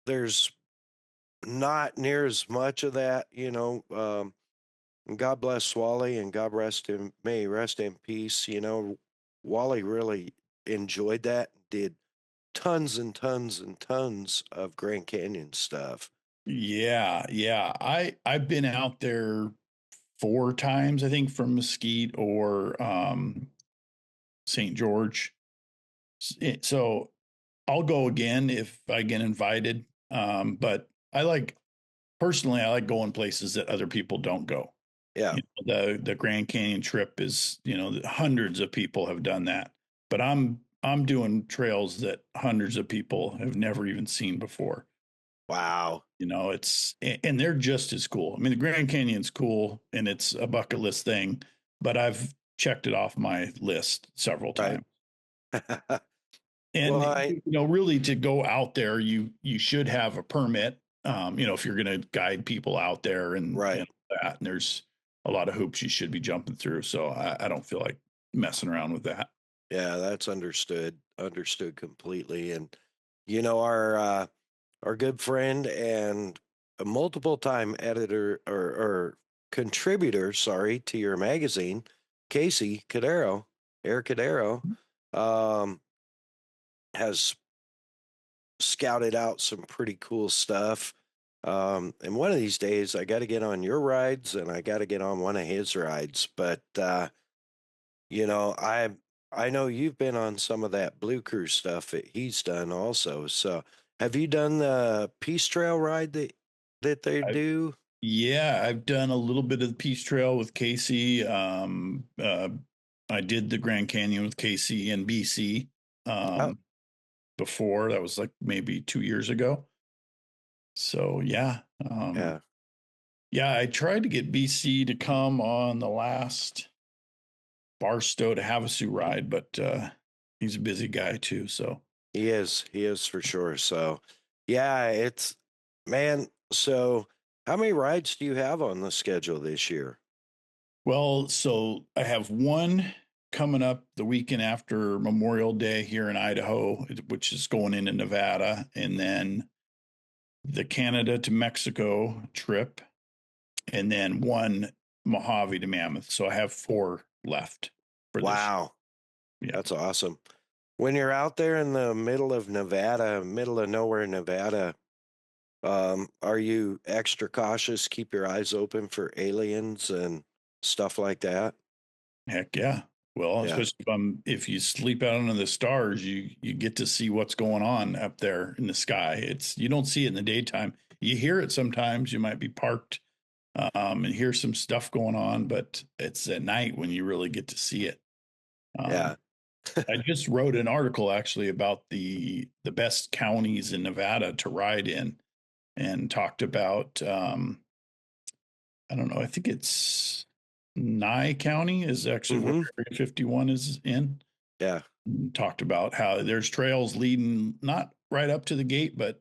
there's not near as much of that, and God bless Wally and God rest him, may he rest in peace. Wally really enjoyed that, did tons and tons and tons of Grand Canyon stuff. Yeah, yeah. I've been out there 4 times, I think, from Mesquite or St. George. So I'll go again if I get invited. But personally, I like going places that other people don't go. Yeah, The Grand Canyon trip is, hundreds of people have done that, but I'm doing trails that hundreds of people have never even seen before. wow. And they're just as cool. I mean, the Grand Canyon's cool and it's a bucket list thing, but I've checked it off my list several Right. times. And Well, really, to go out there, you should have a permit. If you're going to guide people out there right. and that, and there's a lot of hoops you should be jumping through. So I don't feel like messing around with that. Yeah, that's understood completely. And our good friend and a multiple time editor or contributor, sorry, to your magazine, Casey Cadero, Eric Cadero, um, has scouted out some pretty cool stuff. And one of these days, I got to get on your rides and I got to get on one of his rides. But you know, I I know you've been on some of that Blue Crew stuff that he's done also. So have you done the Peace Trail ride that they I, do? yeah, I've done a little bit of the Peace Trail with Casey. I did the Grand Canyon with Casey in BC Oh, before. That was like maybe 2 years ago. So yeah, yeah. yeah, I tried to get BC to come on the last Barstow to Havasu ride, but he's a busy guy too. So He is for sure. So yeah, it's man, so how many rides do you have on the schedule this year? so I have one coming up the weekend after Memorial Day here in Idaho, which is going into Nevada, and then the Canada to Mexico trip, and then one Mojave to Mammoth. So I have 4 left for this. Wow, Yeah. that's awesome. When you're out there in the middle of Nevada, middle of nowhere, Nevada, are you extra cautious? Keep your eyes open for aliens and stuff like that? Heck yeah. Well, Yeah, especially if you sleep out under the stars, you get to see what's going on up there in the sky. You don't see it in the daytime. You hear it sometimes. You might be parked and hear some stuff going on, but it's at night when you really get to see it. yeah. Um, I just wrote an article actually about the best counties in Nevada to ride in, and talked about I don't know. I think it's Nye County is actually where Mm-hmm. Area 51 is in. Yeah, Talked about how there's trails leading not right up to the gate, but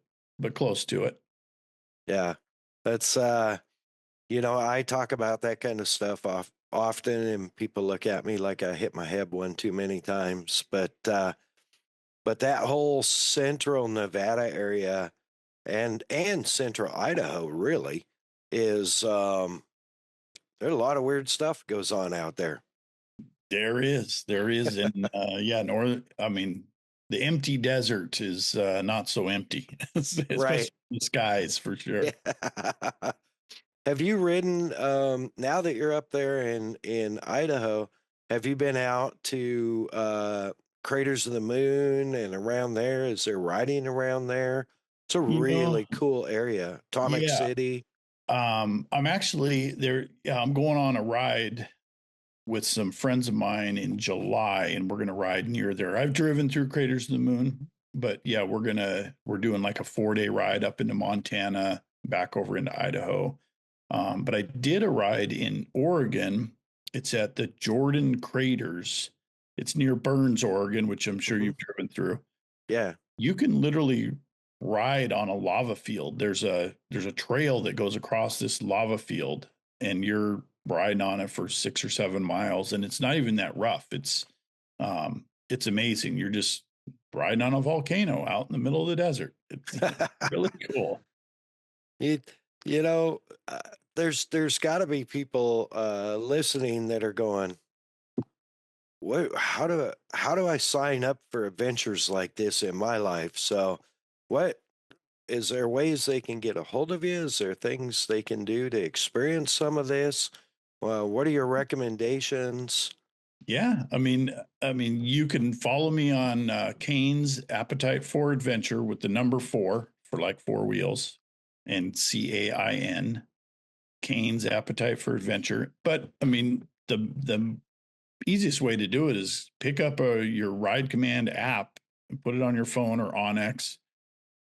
close to it. yeah. That's I talk about that kind of stuff often, and people look at me like I hit my head one too many times. But that whole central Nevada area and central Idaho really is there's a lot of weird stuff goes on out there. There is, and yeah, north. I mean, the empty desert is not so empty, Right. especially the skies for sure. Yeah. Have you ridden now that you're up there in Idaho, have you been out to Craters of the Moon and around there? Is there riding around there? It's a You know, really cool area. Atomic yeah. City. I'm actually there. Yeah, I'm going on a ride with some friends of mine in July, and we're going to ride near there. I've driven through Craters of the Moon, but yeah, we're doing like a 4-day ride up into Montana, back over into Idaho. But I did a ride in Oregon. It's at the Jordan Craters. It's near Burns, Oregon, which I'm sure Mhm. you've driven through. Yeah. You can literally ride on a lava field. There's a trail that goes across this lava field, and you're riding on it for 6 or 7 miles, and it's not even that rough. It's amazing. You're just riding on a volcano out in the middle of the desert. It's really cool. It, you know, there's got to be people listening that are going, what? How do I sign up for adventures like this in my life? So, what is there ways they can get a hold of you? Is there things they can do to experience some of this? Well, what are your recommendations? Yeah, I mean, you can follow me on Cain's Appetite for Adventure with the number four for like four wheels, and CAIN, Cain's Appetite for Adventure. But I mean, the easiest way to do it is pick up your Ride Command app and put it on your phone or Onyx,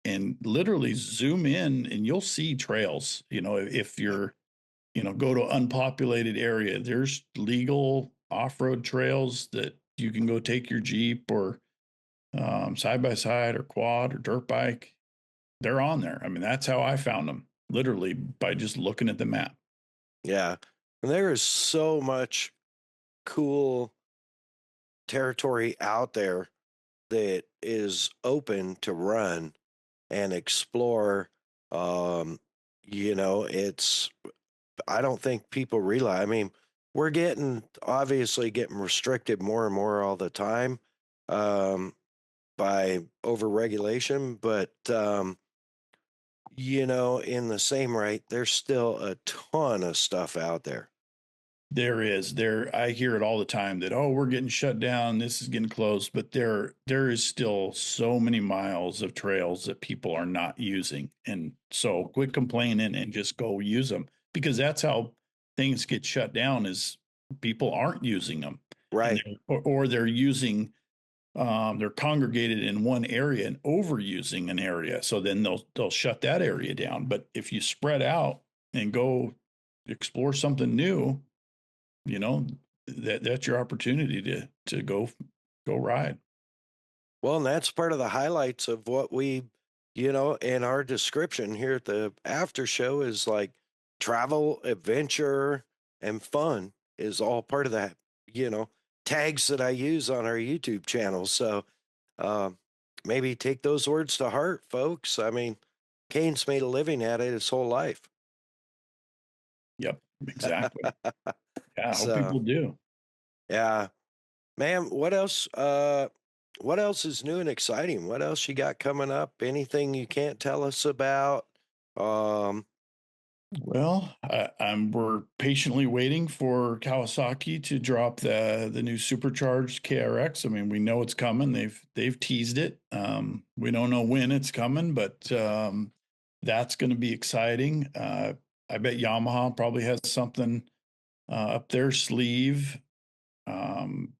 and literally zoom in, and you'll see trails. You know, if you're go to unpopulated area, there's legal off-road trails that you can go take your Jeep or side by side or quad or dirt bike. They're on there. I mean, that's how I found them, literally by just looking at the map. Yeah, and there is so much cool territory out there that is open to run and explore. Um, it's I don't think people realize. I mean, we're obviously getting restricted more and more all the time um, by overregulation, but in the same right, there's still a ton of stuff out there. I hear it all the time that, oh, we're getting shut down, this is getting closed, but there is still so many miles of trails that people are not using. And so quit complaining and just go use them, because that's how things get shut down, is people aren't using them. And Right. or they're using they're congregated in one area and overusing an area. So then they'll shut that area down. But if you spread out and go explore something new, you know, that's your opportunity to go ride. Well, and that's part of the highlights of what we, in our description here at the after show is like travel, adventure, and fun is all part of that, you know, tags that I use on our YouTube channel. So uh, maybe take those words to heart, folks. I mean, Kane's made a living at it his whole life. Yep, exactly. Yeah, I hope So, people do. yeah, man, what else is new and exciting? What else you got coming up? Anything you can't tell us about? Um, Well, we're patiently waiting for Kawasaki to drop the new supercharged KRX. I mean, we know it's coming. They've teased it. We don't know when it's coming, but that's going to be exciting. I bet Yamaha probably has something up their sleeve. Um,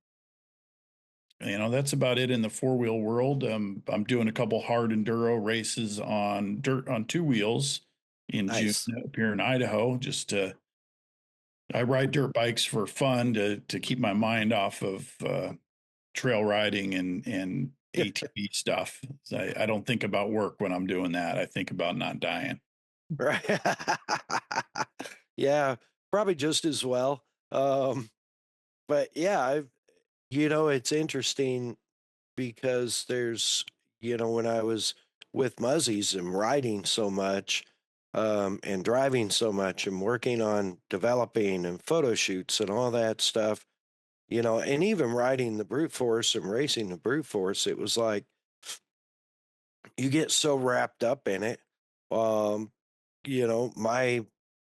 that's about it in the four-wheel world. I'm doing a couple hard enduro races on two wheels in June nice. up here in Idaho. I ride dirt bikes for fun to keep my mind off of trail riding and ATV stuff. I don't think about work when I'm doing that. I think about not dying. Right. Yeah, probably just as well. But yeah, it's interesting because when I was with Muzzies and riding so much, and driving so much and working on developing and photo shoots and all that stuff, and even riding the brute force and racing the brute force, it was like you get so wrapped up in it. Um,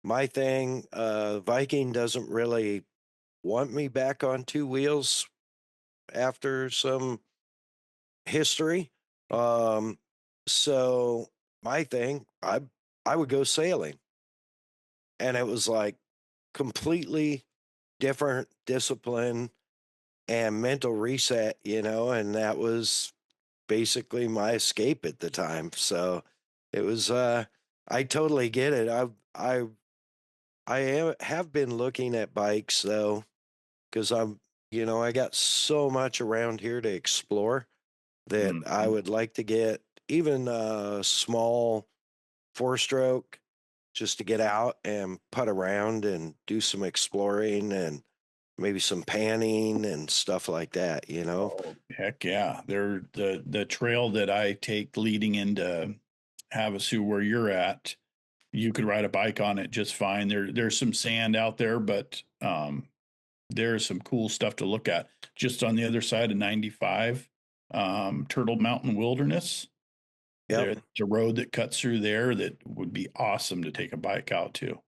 my thing, Viking doesn't really want me back on two wheels after some history. Um, so my thing, I would go sailing, and it was like completely different discipline and mental reset, and that was basically my escape at the time. So it was I totally get it. Have been looking at bikes though, because I got so much around here to explore that I Mhm. would like to get even a small four stroke just to get out and putt around and do some exploring and maybe some panning and stuff like that. Oh, heck yeah. They're the trail that I take leading into Havasu where you're at. you could ride a bike on it just fine. There's some sand out there, but there's some cool stuff to look at. Just on the other side of 95, Turtle Mountain Wilderness. Yep. There's a road that cuts through there that would be awesome to take a bike out to.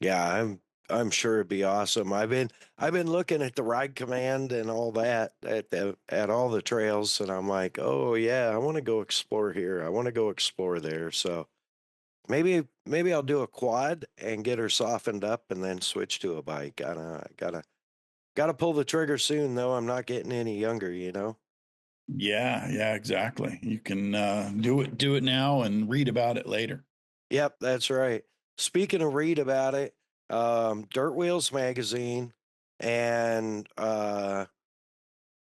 Yeah, I'm sure it'd be awesome. I've been looking at the Ride Command and all that at all the trails, and I'm like, oh yeah, I want to go explore here. I want to go explore there. So maybe I'll do a quad and get her softened up and then switch to a bike. Gotta pull the trigger soon though. I'm not getting any younger, you know. Yeah, exactly. You can do it now and read about it later. Yep, that's right. Speaking of read about it, Dirt Wheels magazine, and do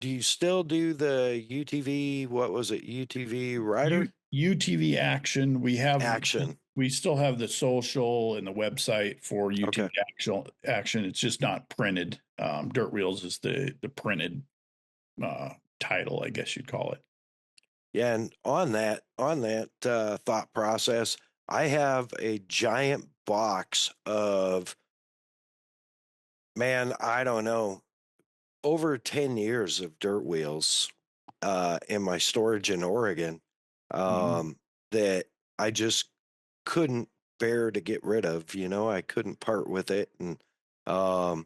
you still do the UTV? What was it? UTV Rider UTV Action. Action. We still have the social and the website for UTV Okay. Action. It's just not printed. Dirt Wheels is the printed title, I guess you'd call it. Yeah, and on that thought process, I have a giant box of, man, I don't know, over 10 years of dirt wheels in my storage in Oregon, um, that I just couldn't bear to get rid of. You know, I couldn't part with it. And um,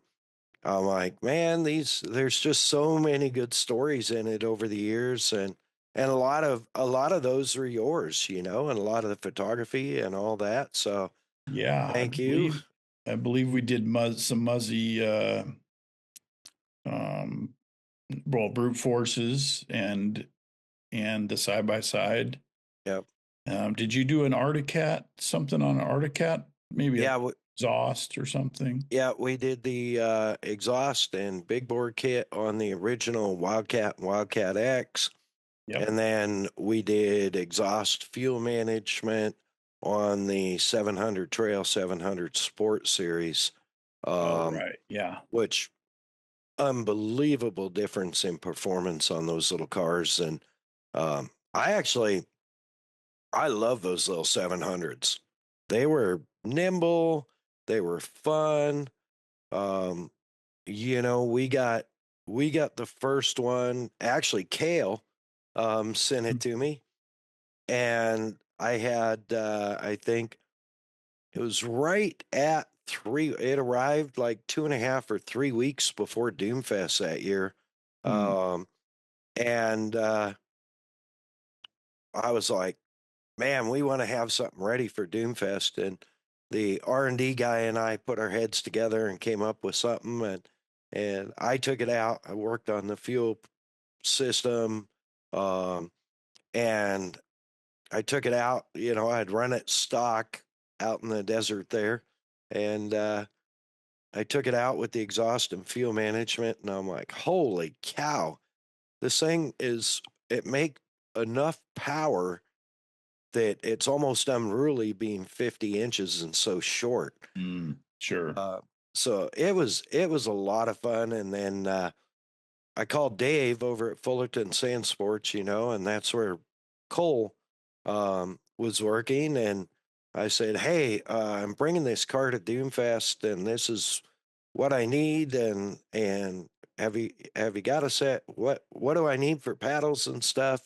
I'm like, man, there's just so many good stories in it over the years. And a lot of those are yours, you know, and a lot of the photography and all that. So Yeah, thank you. I believe we did some Muzzy um brute forces and the side by side. Yep. Did you do an Articat, something on an Articat? Maybe Yeah. an exhaust or something? Yeah, we did the exhaust and big board kit on the original Wildcat and Wildcat X. Yep. And then we did exhaust fuel management on the 700 Trail 700 Sport Series. Right. Yeah. Which unbelievable difference in performance on those little cars. And um, I love those little 700s. They were nimble, they were fun. Um, you know, we got the first one. Actually, Kale sent it to me, and I had I think it was right at three. It arrived like 2.5 or 3 weeks before Doomfest that year, Mm. um, and I was like, man, we want to have something ready for Doomfest. And the R&D guy and I put our heads together and came up with something. And I took it out. I worked on the fuel system, um, and I took it out. You know, I'd run it stock out in the desert there, and I took it out with the exhaust and fuel management. And I'm like, holy cow, this thing it make enough power that it's almost unruly being 50 inches and so short. Sure. So it was a lot of fun. And then I called Dave over at Fullerton Sand Sports, you know, and that's where Cole was working. And I said, hey, I'm bringing this car to Doomfest, and this is what I need. And have you got a set? What do I need for paddles and stuff?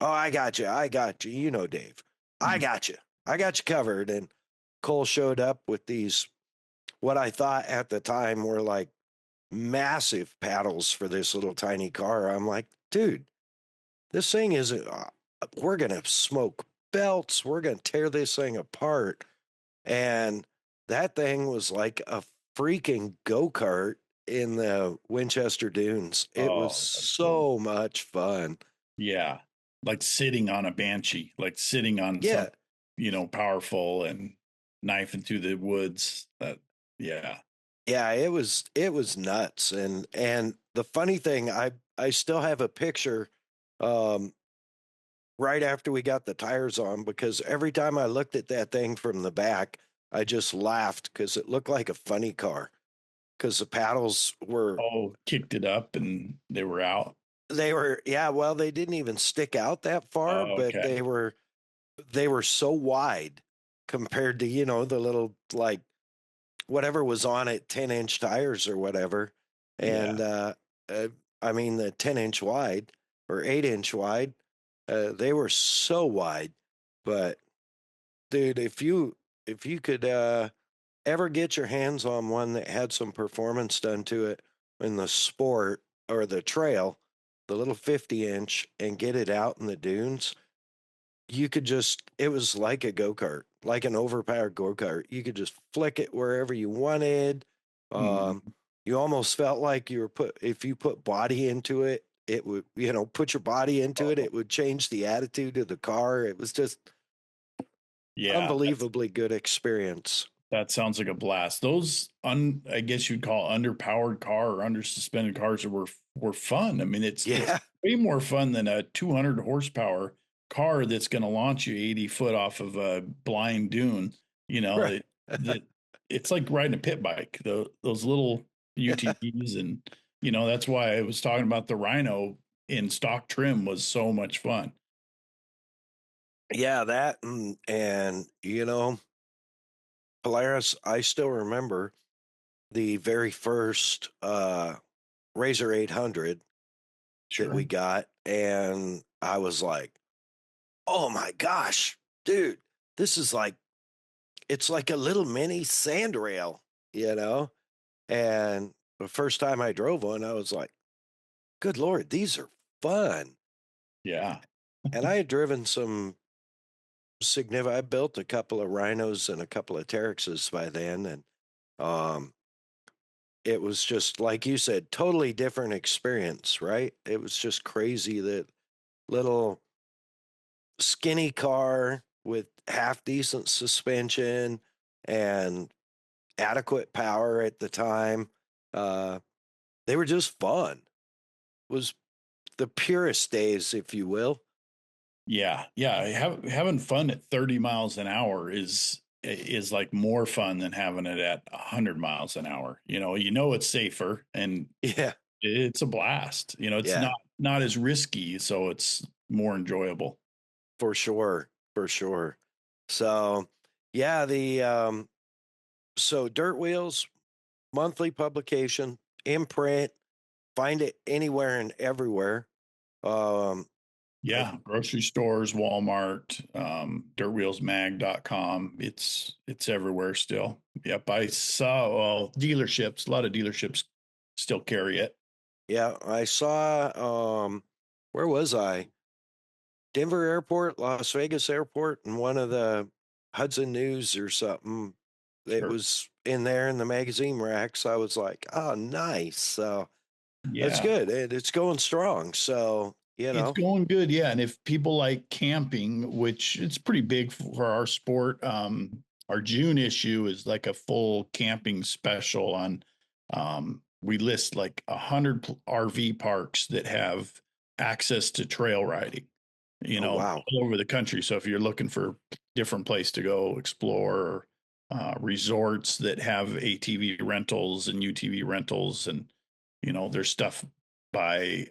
Oh, I got you. I got you. You know, Dave, I got you. I got you covered. And Cole showed up with these, what I thought at the time were like massive paddles for this little tiny car. I'm like, dude, this thing isn't, we're going to smoke belts. We're going to tear this thing apart. And that thing was like a freaking go-kart in the Winchester Dunes. It was That's cool. so much fun. Yeah. Like sitting on a Banshee, like sitting on Yeah. some, powerful and knifing through the woods. Yeah. Yeah, it was nuts. And the funny thing, I still have a picture um right after we got the tires on, because every time I looked at that thing from the back, I just laughed because it looked like a funny car, because the paddles were, Kicked it up and they were out. yeah, well, they didn't even stick out that far, but Okay. they were so wide compared to, you know, the little, like, whatever was on it, 10-inch tires or whatever. And, uh, I mean, the 10-inch wide or 8-inch wide, they were so wide. But dude, if you could ever get your hands on one that had some performance done to it in the sport or the trail, the little 50-inch, and get it out in the dunes, you could just, it was like a go-kart, like an overpowered go-kart. You could just flick it wherever you wanted. Mhm. You almost felt like you were if you put body into it, it would, you know, put your body into it, it would change the attitude of the car. It was just Yeah, unbelievably good experience. that sounds like a blast. Those I guess you'd call underpowered car or under suspended cars were fun. I mean, it's Yeah, way more fun than a 200 horsepower car that's going to launch you 80 foot off of a blind dune. You know, right. it's like riding a pit bike. Those little UTVs, and you know that's why I was talking about the Rhino in stock trim was so much fun. Yeah, that and you know, Polaris, I still remember the very first Razor 800 that Sure. we got, and I was like, "Oh my gosh, dude, this is like it's like a little mini sand rail, you know?" And the first time I drove one, I was like, "Good Lord, these are fun." Yeah. And I had driven some significant. I built a couple of Rhinos and a couple of Terexes by then, and um, it was just like you said, totally different experience, right? It was just crazy that little skinny car with half decent suspension and adequate power at the time. Uh, they were just fun. It was the purest days, if you will. Yeah, yeah. Having fun at 30 miles an hour is like more fun than having it at 100 miles an hour. You know it's safer and Yeah, it's a blast. You know, it's yeah, not as risky, so it's more enjoyable. for sure, for sure. So, yeah, the so Dirt Wheels monthly publication in print. Find it anywhere and everywhere. Um, I, Yeah, grocery stores, Walmart, dirtwheelsmag.com. It's everywhere still. Yep, I saw dealerships, a lot of dealerships still carry it. yeah, I saw. Where was I? Denver Airport, Las Vegas Airport, and one of the Hudson News or something. It Sure. was in there in the magazine racks. I was like, oh, nice. So that's Yeah. good. It's going strong. So, you It's know, going good, yeah. And if people like camping, which it's pretty big for our sport, our June issue is like a full camping special on. We list like 100 RV parks that have access to trail riding, oh, wow. all over the country. So if you're looking for different place to go explore, or resorts that have ATV rentals and UTV rentals, and there's stuff by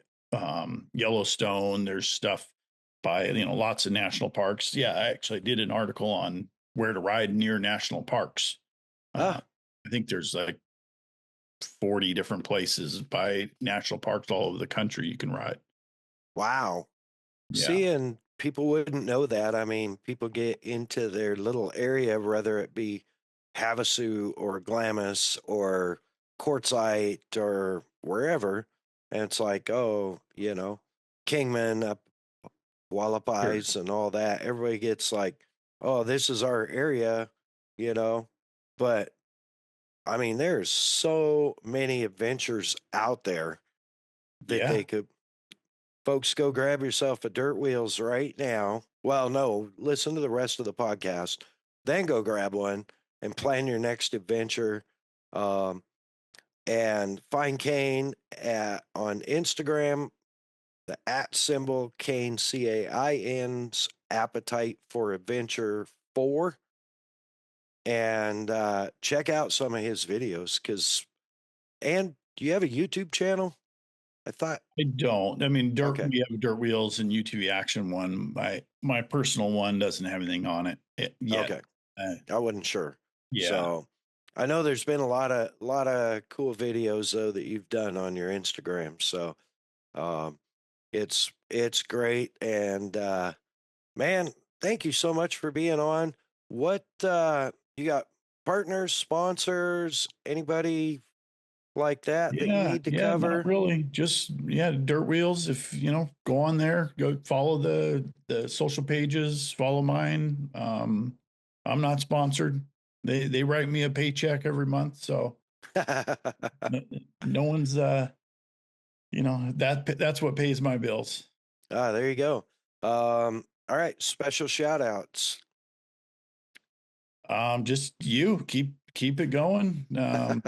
Yellowstone. There's stuff by lots of national parks. Yeah, I actually did an article on where to ride near national parks. Uh, Ah, I think there's like 40 different places by national parks all over the country you can ride. wow. Yeah, See, and people wouldn't know that. I mean, people get into their little area, whether it be Havasu or Glamis or Quartzite or wherever. And it's like, oh, you know, Kingman up sure. Wallapeyes and all that. Everybody gets like, oh, this is our area, you know. But I mean, there's so many adventures out there that Yeah. they could. Folks, go grab yourself a Dirt Wheels right now. Well, no, listen to the rest of the podcast, then go grab one and plan your next adventure. Um, and find Cain on Instagram, the at symbol Cain, Cain's Appetite for Adventure 4. And check out some of his videos. And do you have a YouTube channel? I thought, I don't. I mean, okay. we have Dirt Wheels and UTV Action one. My personal one doesn't have anything on it yet. Okay. I wasn't sure. Yeah. So I know there's been a lot of cool videos though that you've done on your Instagram. So um, it's great. And man, thank you so much for being on. What you got? Partners, sponsors, anybody like that you Yeah, need to yeah, not cover? really. Just Dirt Wheels. If go on there, go follow the social pages, follow mine. I'm not sponsored. They write me a paycheck every month, so no, no one's that's what pays my bills. There you go. All right, special shout outs. Just you keep it going. Thank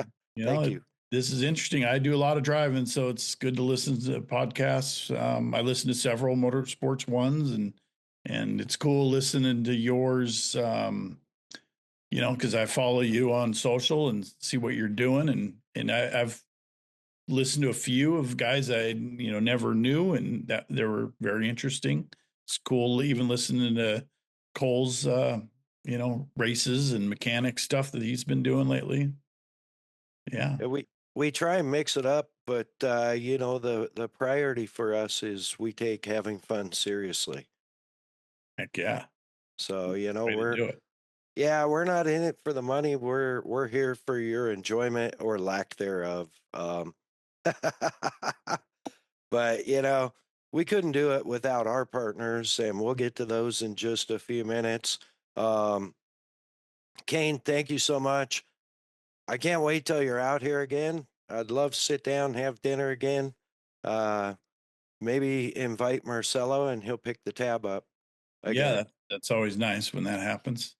you. This is interesting. I do a lot of driving, so it's good to listen to podcasts. I listen to several motorsports ones, and it's cool listening to yours. Because I follow you on social and see what you're doing, and I've listened to a few of guys I never knew, and that they were very interesting. It's cool even listening to Cole's races and mechanic stuff that he's been doing lately. Yeah. We try and mix it up, but the priority for us is we take having fun seriously. Heck yeah. So Way to do it. we're not in it for the money. We're here for your enjoyment or lack thereof. But we couldn't do it without our partners, and we'll get to those in just a few minutes. Cain, thank you so much. I can't wait till you're out here again. I'd love to sit down and have dinner again. Uh, Maybe invite Marcelo and he'll pick the tab up again. Yeah, that's always nice when that happens.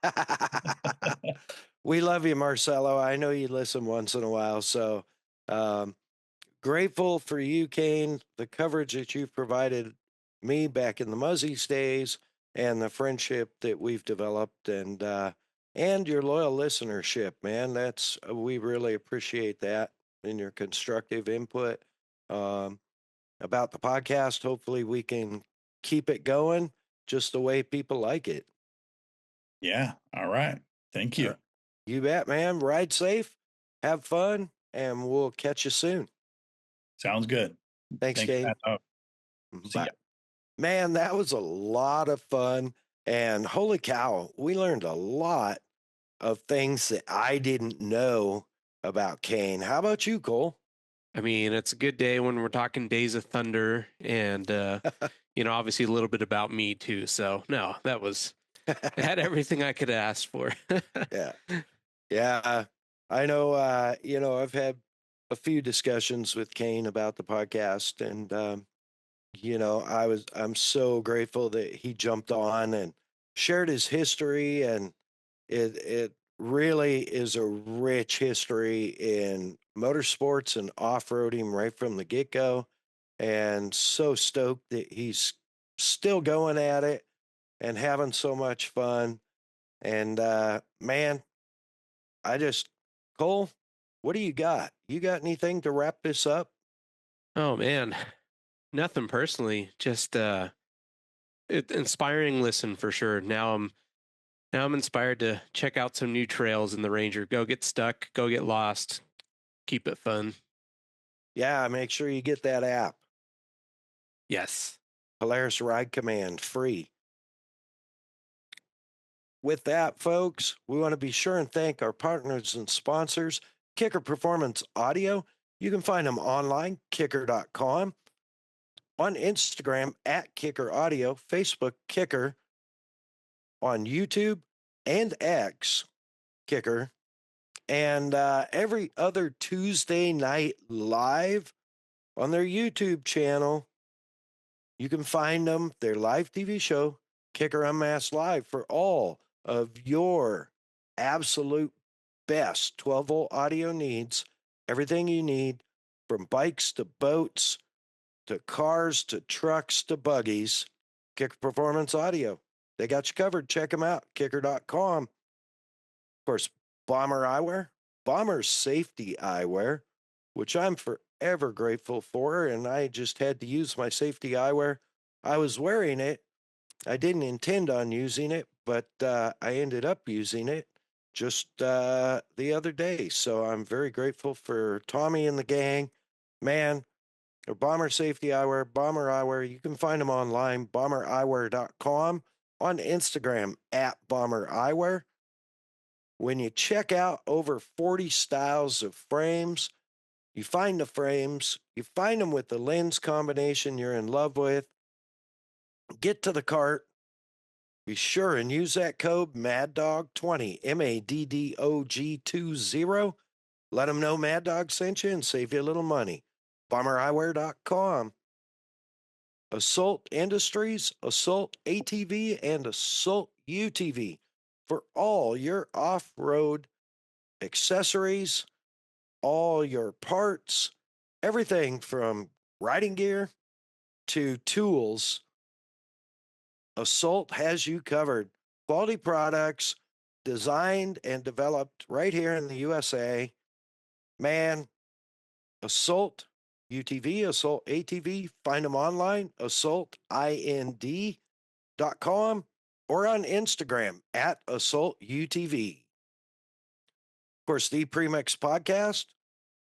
We love you, Marcelo. I know you listen once in a while. So um, grateful for you, Cain, the coverage that you've provided me back in the Muzzies days and the friendship that we've developed and your loyal listenership, man. We really appreciate that and your constructive input about the podcast. Hopefully we can keep it going just the way people like it. Yeah. All right. Thank you. You bet, man. Ride safe, have fun, and we'll catch you soon. Sounds good. Thanks, Cain. See ya. Man, that was a lot of fun. And holy cow, we learned a lot of things that I didn't know about Cain. How about you, Cole? I mean, it's a good day when we're talking Days of Thunder and, obviously a little bit about me too. So no, it had everything I could ask for. Yeah. Yeah. I know, I've had a few discussions with Cain about the podcast and, I'm so grateful that he jumped on and shared his history, and it really is a rich history in motorsports and off-roading right from the get-go, and so stoked that he's still going at it and having so much fun. And man, Cole, what do you got? You got anything to wrap this up? Oh man, nothing personally, just inspiring listen for sure. Now I'm inspired to check out some new trails in the Ranger. Go get stuck, go get lost, keep it fun. Yeah, make sure you get that app. Yes. Polaris Ride Command, free. With that, folks, we want to be sure and thank our partners and sponsors, Kicker Performance Audio. You can find them online, kicker.com, on Instagram at Kicker Audio, Facebook Kicker, on YouTube and X Kicker, and every other Tuesday night live on their YouTube channel. You can find them, their live TV show, Kicker Unmasked Live, for all of your absolute best 12-volt audio needs. Everything you need, from bikes to boats to cars to trucks to buggies. Kicker Performance Audio. They got you covered. Check them out, kicker.com. Of course, Bomber Eyewear, Bomber Safety Eyewear, which I'm forever grateful for. And I just had to use my safety eyewear. I was wearing it I didn't intend on using it, but I ended up using it just the other day. So I'm very grateful for Tommy and the gang. Man, or Bomber Safety Eyewear, Bomber Eyewear. You can find them online, bombereyewear.com, on Instagram at Bomber Eyewear. When you check out over 40 styles of frames, you find the frames, you find them with the lens combination you're in love with. Get to the cart. Be sure and use that code MADDOG20, MADDOG20. Let them know Mad Dog sent you and save you a little money. BomberEyewear.com. Assault Industries, Assault ATV, and Assault UTV for all your off-road accessories, all your parts, everything from riding gear to tools. Assault has you covered. Quality products designed and developed right here in the USA. Man, Assault UTV, Assault ATV, find them online, assaultind.com, or on Instagram at Assault UTV. Of course, the Premix Podcast,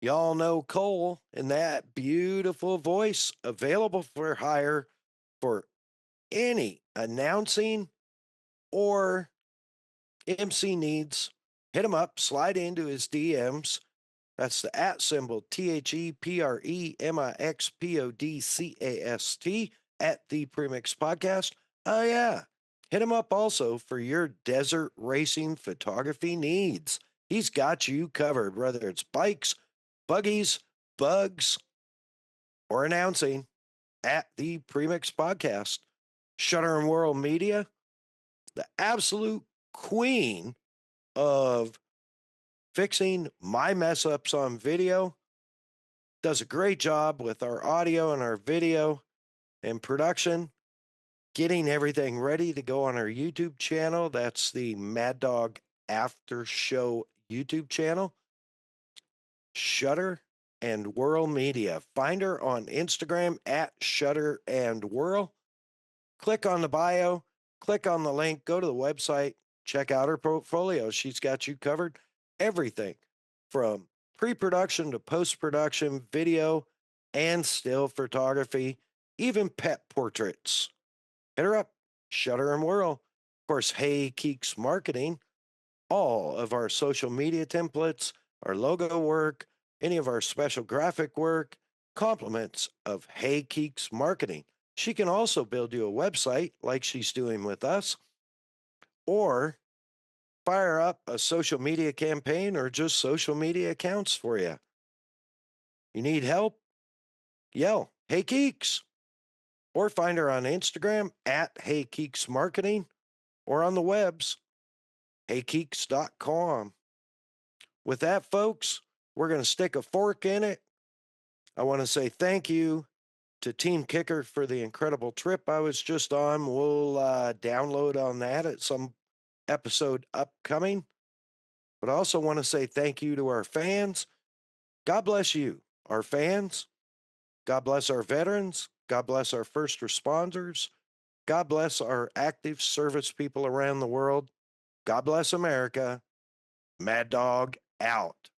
y'all know Cole and that beautiful voice, available for hire for any announcing or MC needs. Hit him up, slide into his DMs. That's the @ symbol, ThePremixPodcast, at the Premix Podcast. Oh, yeah. Hit him up also for your desert racing photography needs. He's got you covered, whether it's bikes, buggies, bugs, or announcing, at the Premix Podcast. Shutter and World Media, the absolute queen of fixing my mess ups on video, does a great job with our audio and our video and production, getting everything ready to go on our YouTube channel. That's the Mad Dog After Show YouTube channel. Shutter and Whirl Media. Find her on Instagram at Shutter and Whirl. Click on the bio, click on the link, go to the website, check out her portfolio. She's got you covered. Everything from pre-production to post-production, video and still photography, even pet portraits. Hit her up, Shutter and Whirl. Of course, Hey Keeks Marketing. All of our social media templates, our logo work, any of our special graphic work, compliments of Hey Keeks Marketing. She can also build you a website like she's doing with us, or fire up a social media campaign or just social media accounts for you. You need help? Yell, Hey Keeks, or find her on Instagram at Hey Keeks Marketing, or on the webs, heykeeks.com. With that, folks, we're going to stick a fork in it. I want to say thank you to Team Kicker for the incredible trip I was just on. We'll download on that at some episode upcoming. But I also want to say thank you to our fans. God bless you, our fans. God bless our veterans. God bless our first responders. God bless our active service people around the world. God bless America. Mad Dog out.